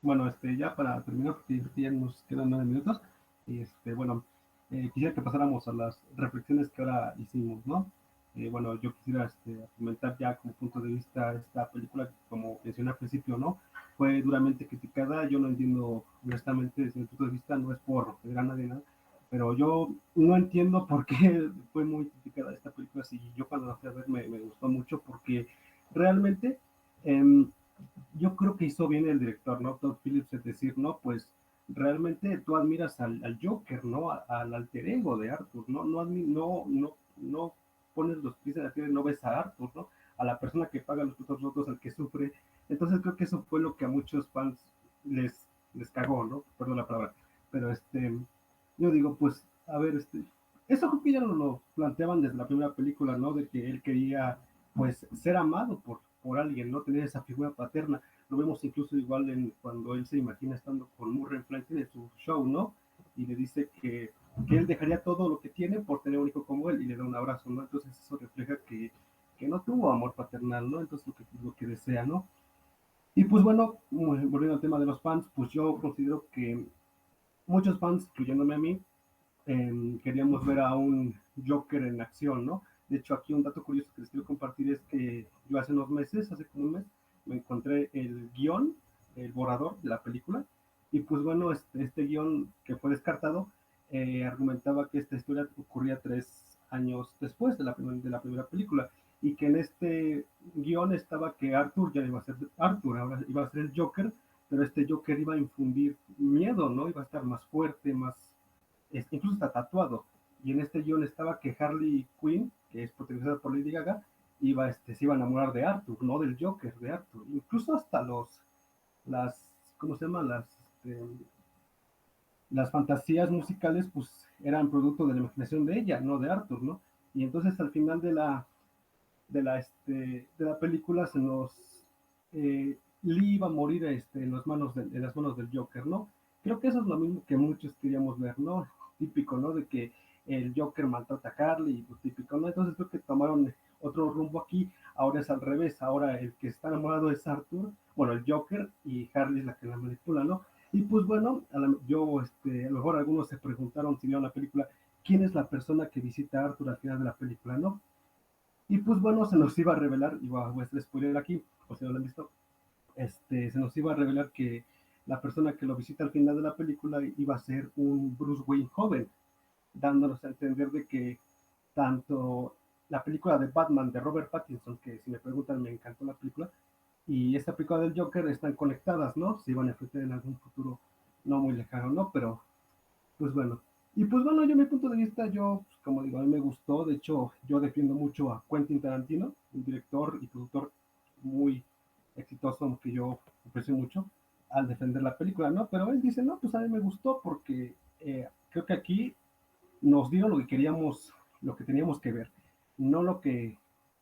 Bueno, ya para terminar, porque ya nos quedan 9 minutos, bueno, quisiera que pasáramos a las reflexiones que ahora hicimos, ¿no? Bueno, yo quisiera comentar ya como punto de vista esta película, como mencioné al principio, ¿no? Fue duramente criticada, yo no entiendo, honestamente, desde mi punto de vista, no es por generar a nadie nada, pero yo no entiendo por qué fue muy criticada esta película, si yo cuando la fui a ver me gustó mucho, porque realmente... Eh, yo creo que hizo bien el director, ¿no? Todd Phillips, es decir, ¿no? Pues realmente tú admiras al Joker, ¿no? Al alter ego de Arthur, ¿no? No pones los pies en la tierra y no ves a Arthur, ¿no? A la persona que paga los platos rotos, al que sufre. Entonces creo que eso fue lo que a muchos fans les cagó, ¿no? Perdón la palabra. Pero yo digo, pues, a ver, eso creo que ya lo planteaban desde la primera película, ¿no? De que él quería, pues, ser amado por alguien, ¿no? Tener esa figura paterna. Lo vemos incluso igual cuando él se imagina estando con Murray Franklin en su show, ¿no? Y le dice que él dejaría todo lo que tiene por tener un hijo como él y le da un abrazo, ¿no? Entonces eso refleja que no tuvo amor paternal, ¿no? Entonces lo que desea, ¿no? Y pues bueno, volviendo al tema de los fans, pues yo considero que muchos fans, incluyéndome a mí, queríamos ver a un Joker en acción, ¿no? De hecho, aquí un dato curioso que les quiero compartir es que yo hace unos meses, hace como un mes, me encontré el guión, el borrador de la película, y pues bueno, este guión que fue descartado argumentaba que esta historia ocurría 3 años después de la primera película, y que en este guión estaba que Arthur ya no iba a ser Arthur, ahora iba a ser el Joker, pero este Joker iba a infundir miedo, ¿no? Iba a estar más fuerte, incluso está tatuado. Y en este guión estaba que Harley Quinn, que es protagonizada por Lady Gaga, se iba a enamorar de Arthur, no del Joker, de Arthur. Incluso hasta ¿cómo se llaman? Las fantasías musicales, pues eran producto de la imaginación de ella, no de Arthur, ¿no? Y entonces al final de la película Lee iba a morir en las manos del Joker, ¿no? Creo que eso es lo mismo que muchos queríamos ver, ¿no? Típico, ¿no? De que el Joker maltrata a Harley, pues típico, ¿no? Entonces creo que tomaron otro rumbo aquí, ahora es al revés, ahora el que está enamorado es Arthur, bueno, el Joker, y Harley es la que la manipula, ¿no? Y pues bueno, a lo mejor algunos se preguntaron si vieron la película, ¿quién es la persona que visita a Arthur al final de la película, no? Y pues bueno, se nos iba a revelar, y voy a hacer spoiler aquí, por si no lo han visto, se nos iba a revelar que la persona que lo visita al final de la película iba a ser un Bruce Wayne joven, dándonos a entender de que tanto la película de Batman de Robert Pattinson, que si me preguntan me encantó la película, y esta película del Joker están conectadas, ¿no? Se iban a enfrentar en algún futuro no muy lejano, ¿no? Pero, pues bueno. Y pues bueno, yo mi punto de vista, yo, pues, como digo, a mí me gustó, de hecho, yo defiendo mucho a Quentin Tarantino, un director y productor muy exitoso que yo aprecio mucho al defender la película, ¿no? Pero él dice, no, pues a mí me gustó porque creo que aquí nos dieron lo que queríamos, lo que teníamos que ver, no lo que,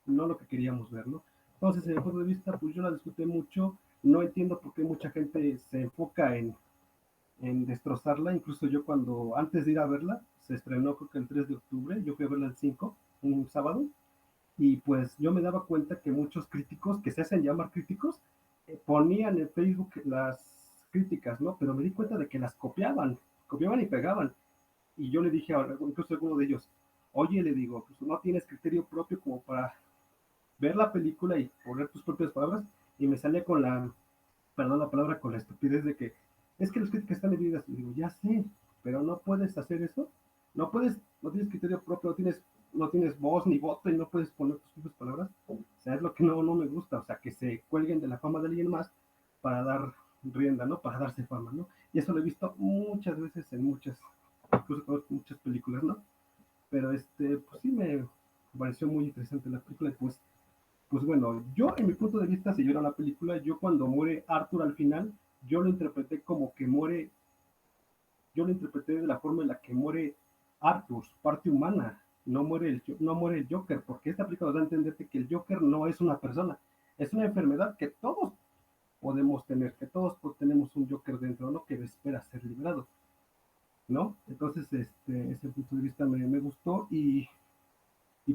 no lo que queríamos ver, ¿no? Entonces, desde mi punto de vista, pues yo la disfruté mucho, no entiendo por qué mucha gente se enfoca en destrozarla, incluso yo cuando, antes de ir a verla, se estrenó creo que el 3 de octubre, yo fui a verla el 5, un sábado, y pues yo me daba cuenta que muchos críticos, que se hacen llamar críticos, ponían en Facebook las críticas, ¿no? Pero me di cuenta de que las copiaban y pegaban. Y yo le dije, incluso a alguno de ellos, oye, le digo, pues no tienes criterio propio como para ver la película y poner tus propias palabras. Y me salía con la, perdón la palabra, con la estupidez de que es que las críticas están divididas. Y digo, ya sé, pero no puedes hacer eso. No puedes, no tienes criterio propio, no tienes voz ni voto y no puedes poner tus propias palabras. O sea, es lo que no me gusta. O sea, que se cuelguen de la fama de alguien más para dar rienda, ¿no? Para darse fama, ¿no? Y eso lo he visto muchas veces en muchas, incluso con muchas películas, ¿no? Pero pues sí me pareció muy interesante la película y pues bueno, yo en mi punto de vista, si yo era la película, yo cuando muere Arthur al final, yo lo interpreté como que muere, yo lo interpreté de la forma en la que muere Arthur, su parte humana, no muere el Joker, porque esta película nos da a entender que el Joker no es una persona, es una enfermedad que todos podemos tener, que todos tenemos un Joker dentro, ¿no? Que espera ser liberado, ¿no? Entonces, ese punto de vista me gustó y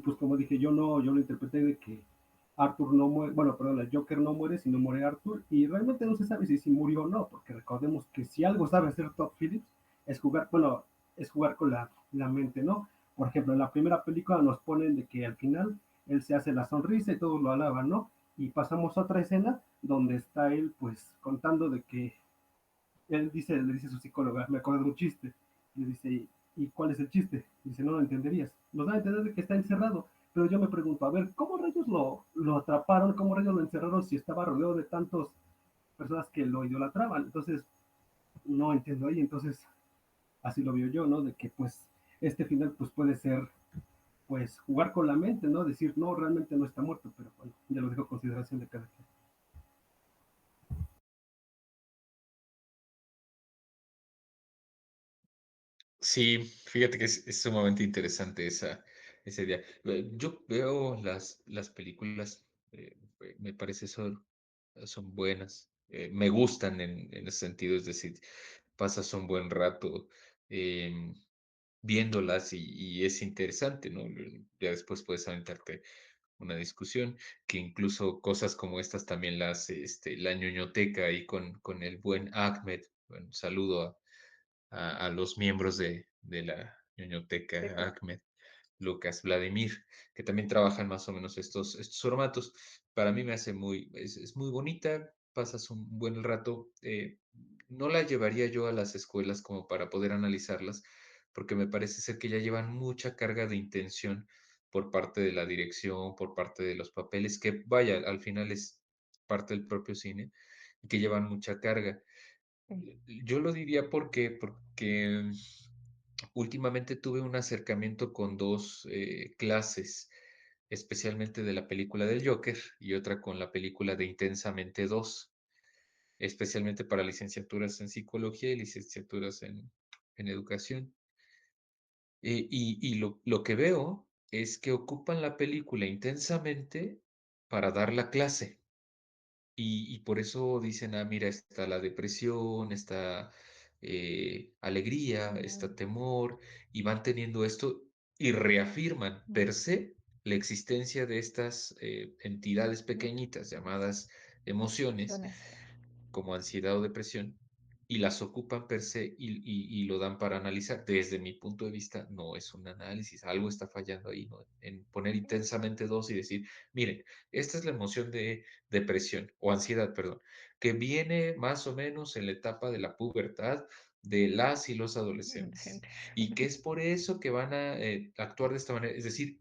pues como dije, yo lo interpreté de que Arthur no muere, bueno, perdón, el Joker no muere, sino muere Arthur, y realmente no se sabe si murió o no, porque recordemos que si algo sabe hacer Todd Phillips, es jugar, bueno, es jugar con la mente, ¿no? Por ejemplo, en la primera película nos ponen de que al final él se hace la sonrisa y todos lo alaban, ¿no? Y pasamos a otra escena donde está él, pues, contando de que le dice a su psicóloga, me acuerdo de un chiste, le dice, ¿y cuál es el chiste? Dice, no lo entenderías. Nos da a entender de que está encerrado, pero yo me pregunto, a ver, ¿cómo rayos lo atraparon? ¿Cómo rayos lo encerraron si estaba rodeado de tantas personas que lo idolatraban? Entonces, no entiendo ahí, entonces, así lo veo yo, ¿no? De que, pues, este final, pues, puede ser, pues, jugar con la mente, ¿no? Decir, no, realmente no está muerto, pero bueno, ya lo dejo a consideración de cada quien. Sí, fíjate que es sumamente interesante esa idea. Yo veo las películas, me parece son buenas, me gustan en ese sentido, es decir, pasas un buen rato em, viéndolas y es interesante, ¿no? Ya después puedes aventarte una discusión, que incluso cosas como estas también las, la ñoñoteca ahí con el buen Ahmed. Bueno, saludo a los miembros de la Ñoñoteca, Ahmed, Lucas, Vladimir, que también trabajan más o menos estos formatos. Para mí me hace es muy bonita, pasas un buen rato. No la llevaría yo a las escuelas como para poder analizarlas, porque me parece ser que ya llevan mucha carga de intención por parte de la dirección, por parte de los papeles, que vaya, al final es parte del propio cine, y que llevan mucha carga. Sí. Yo lo diría porque últimamente tuve un acercamiento con 2 clases, especialmente de la película del Joker y otra con la película de Intensamente 2, especialmente para licenciaturas en psicología y licenciaturas en educación. Y lo que veo es que ocupan la película intensamente para dar la clase. Y por eso dicen, mira, está la depresión, está alegría, está Mm, temor, y van teniendo esto y reafirman mm, per se la existencia de estas entidades mm, pequeñitas llamadas emociones, emociones. como ansiedad o depresión, y las ocupan per se y lo dan para analizar. Desde mi punto de vista, no es un análisis, algo está fallando ahí, ¿no? En poner intensamente dos y decir, miren, esta es la emoción de depresión o ansiedad, perdón, que viene más o menos en la etapa de la pubertad de las y los La adolescentes gente. y que es por eso que van a actuar de esta manera. Es decir,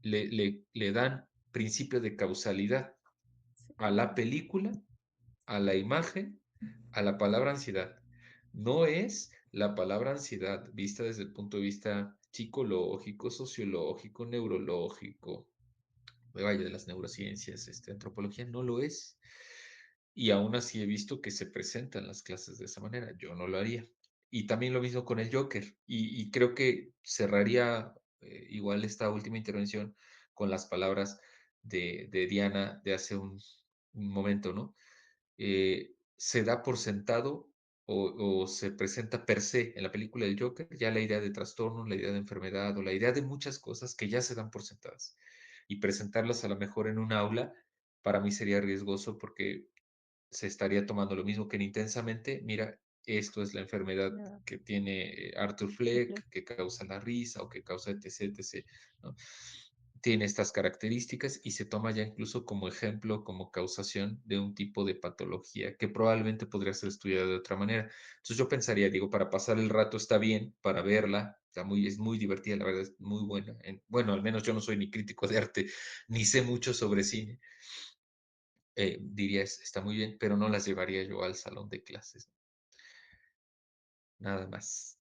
le dan principio de causalidad Sí, a la película, a la imagen, a la palabra ansiedad. No es la palabra ansiedad vista desde el punto de vista psicológico, sociológico, neurológico, vaya de las neurociencias, antropología, no lo es. Y aún así he visto que se presentan las clases de esa manera. Yo no lo haría. Y también lo mismo con el Joker. Y creo que cerraría igual esta última intervención con las palabras de Diana de hace un momento, ¿no? Se da por sentado o se presenta per se en la película del Joker ya la idea de trastorno, la idea de enfermedad o la idea de muchas cosas que ya se dan por sentadas. Y presentarlas a lo mejor en un aula, para mí sería riesgoso porque se estaría tomando lo mismo que en Intensamente. Mira, esto es la enfermedad no, que tiene Arthur simple. Fleck, que causa la risa o que causa etc, etc, ¿no? Tiene estas características y se toma ya incluso como ejemplo, como causación de un tipo de patología que probablemente podría ser estudiada de otra manera. Entonces yo pensaría, digo, para pasar el rato está bien, para verla, es muy divertida, la verdad es muy buena. Bueno, al menos yo no soy ni crítico de arte, ni sé mucho sobre cine, diría, está muy bien, pero no las llevaría yo al salón de clases, nada más.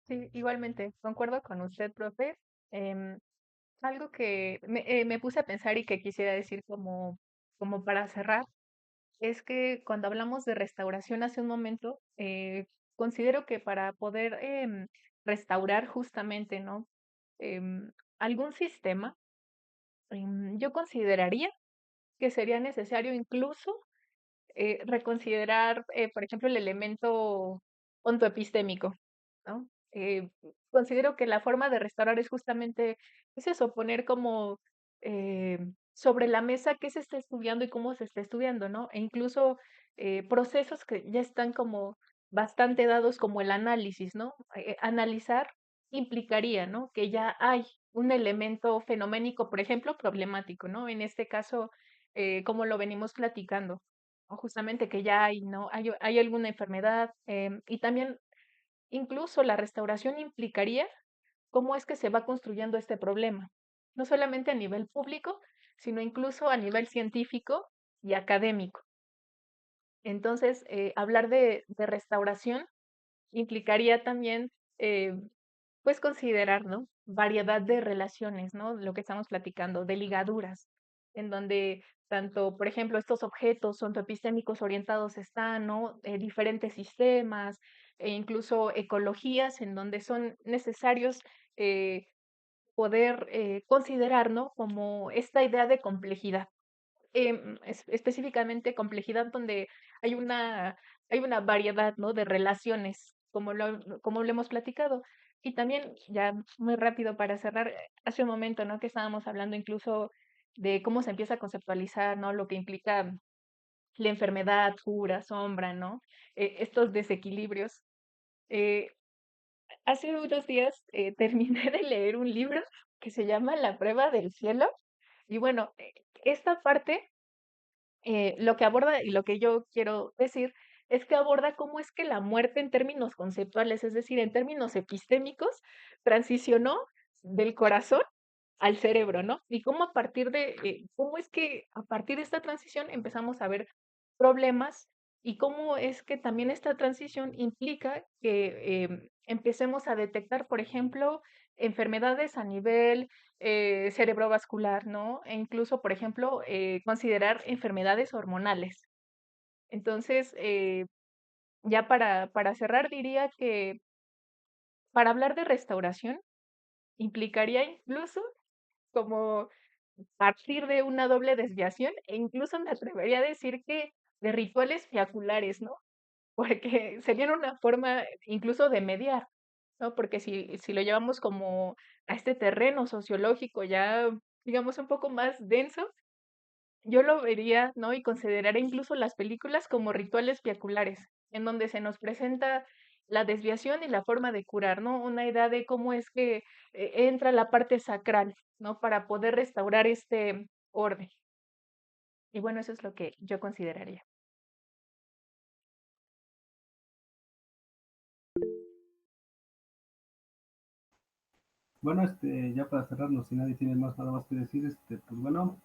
Sí, igualmente, concuerdo con usted, profe. Em, Algo que me puse a pensar y que quisiera decir como para cerrar, es que cuando hablamos de restauración hace un momento, considero que para poder restaurar justamente, ¿no? Algún sistema, yo consideraría que sería necesario incluso reconsiderar, por ejemplo, el elemento ontoepistémico, ¿no? Considero que la forma de restaurar es justamente, es eso, poner como eh, sobre la mesa qué se está estudiando y cómo se está estudiando, ¿no? E incluso procesos que ya están como bastante dados como el análisis, ¿no? Analizar implicaría, ¿no? Que ya hay un elemento fenoménico, por ejemplo, problemático, ¿no? En este caso, como lo venimos platicando, o justamente que ya hay, ¿no? Hay alguna enfermedad, y también incluso la restauración implicaría cómo es que se va construyendo este problema, no solamente a nivel público, sino incluso a nivel científico y académico. Entonces, hablar de restauración implicaría también, eh, pues considerar, ¿no? Variedad de relaciones, ¿no? Lo que estamos platicando, de ligaduras, en donde tanto, por ejemplo, estos objetos ontoepistémicos orientados están, ¿no? Diferentes sistemas e incluso ecologías en donde son necesarios eh, poder considerar, ¿no? Como esta idea de complejidad. Específicamente complejidad donde hay hay una variedad, ¿no? De relaciones, como lo hemos platicado. Y también, ya muy rápido para cerrar, hace un momento, ¿no? Que estábamos hablando incluso de cómo se empieza a conceptualizar, ¿no? Lo que implica la enfermedad, cura, sombra, ¿no? Estos desequilibrios. Eh, Hace unos días terminé de leer un libro que se llama La prueba del cielo. Y bueno, esta parte lo que aborda y lo que yo quiero decir es que aborda cómo es que la muerte en términos conceptuales, es decir, en términos epistémicos, transicionó del corazón al cerebro, ¿no? Y cómo a partir cómo es que a partir de esta transición empezamos a ver problemas y cómo es que también esta transición implica que empecemos a detectar, por ejemplo, enfermedades a nivel cerebrovascular, ¿no? E incluso, por ejemplo, considerar enfermedades hormonales. Entonces, ya para cerrar, diría que para hablar de restauración implicaría incluso como partir de una doble desviación e incluso me atrevería a decir que de rituales fiaculares, ¿no? Porque serían una forma incluso de mediar, ¿no? Porque si lo llevamos como a este terreno sociológico ya, digamos, un poco más denso, yo lo vería, ¿no? Y consideraría incluso las películas como rituales piaculares, en donde se nos presenta la desviación y la forma de curar, ¿no? Una idea de cómo es que entra la parte sacral, ¿no? Para poder restaurar este orden. Y bueno, eso es lo que yo consideraría. Bueno, ya para cerrarnos, si nadie tiene más nada más que decir, pues bueno,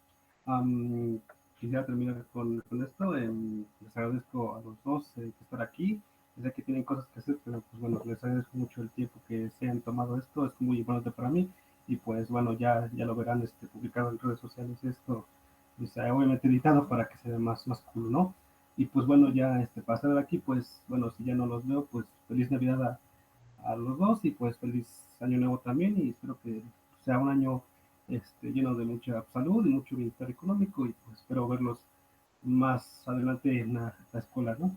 am, quisiera terminar con esto. Les agradezco a los dos que estar aquí. Sé que tienen cosas que hacer, pero pues bueno, les agradezco mucho el tiempo que se han tomado esto. Es muy importante para mí. Y pues bueno, ya lo verán publicado en redes sociales esto, pues, obviamente editado para que se vea más cool, ¿no? Y pues bueno, ya para cerrar aquí, pues bueno, si ya no los veo, pues feliz Navidad a los dos y pues feliz año nuevo también y espero que sea un año lleno de mucha salud y mucho bienestar económico y pues espero verlos más adelante en la escuela, ¿no?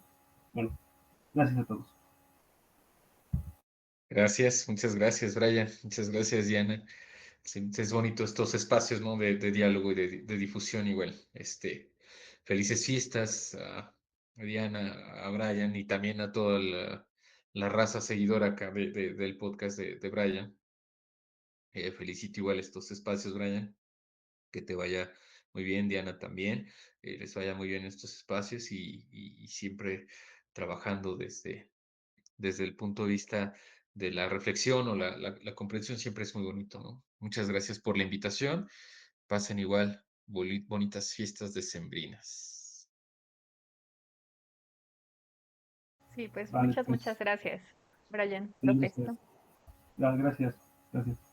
Bueno, gracias a todos. Gracias, muchas gracias, Brian. Muchas gracias, Diana. Sí, es bonito estos espacios, ¿no? De diálogo y de difusión igual. Felices fiestas a Diana, a Brian y también a toda la raza seguidora acá del podcast de Brian. Felicito igual estos espacios, Brian. Que te vaya muy bien, Diana también. Les vaya muy bien estos espacios y siempre trabajando desde el punto de vista de la reflexión o la comprensión siempre es muy bonito, ¿no? Muchas gracias por la invitación. Pasen igual bonitas fiestas decembrinas. Sí, pues Vale, muchas, pues muchas gracias, Brian, sí, profe, gracias. ¿no? Gracias. Gracias.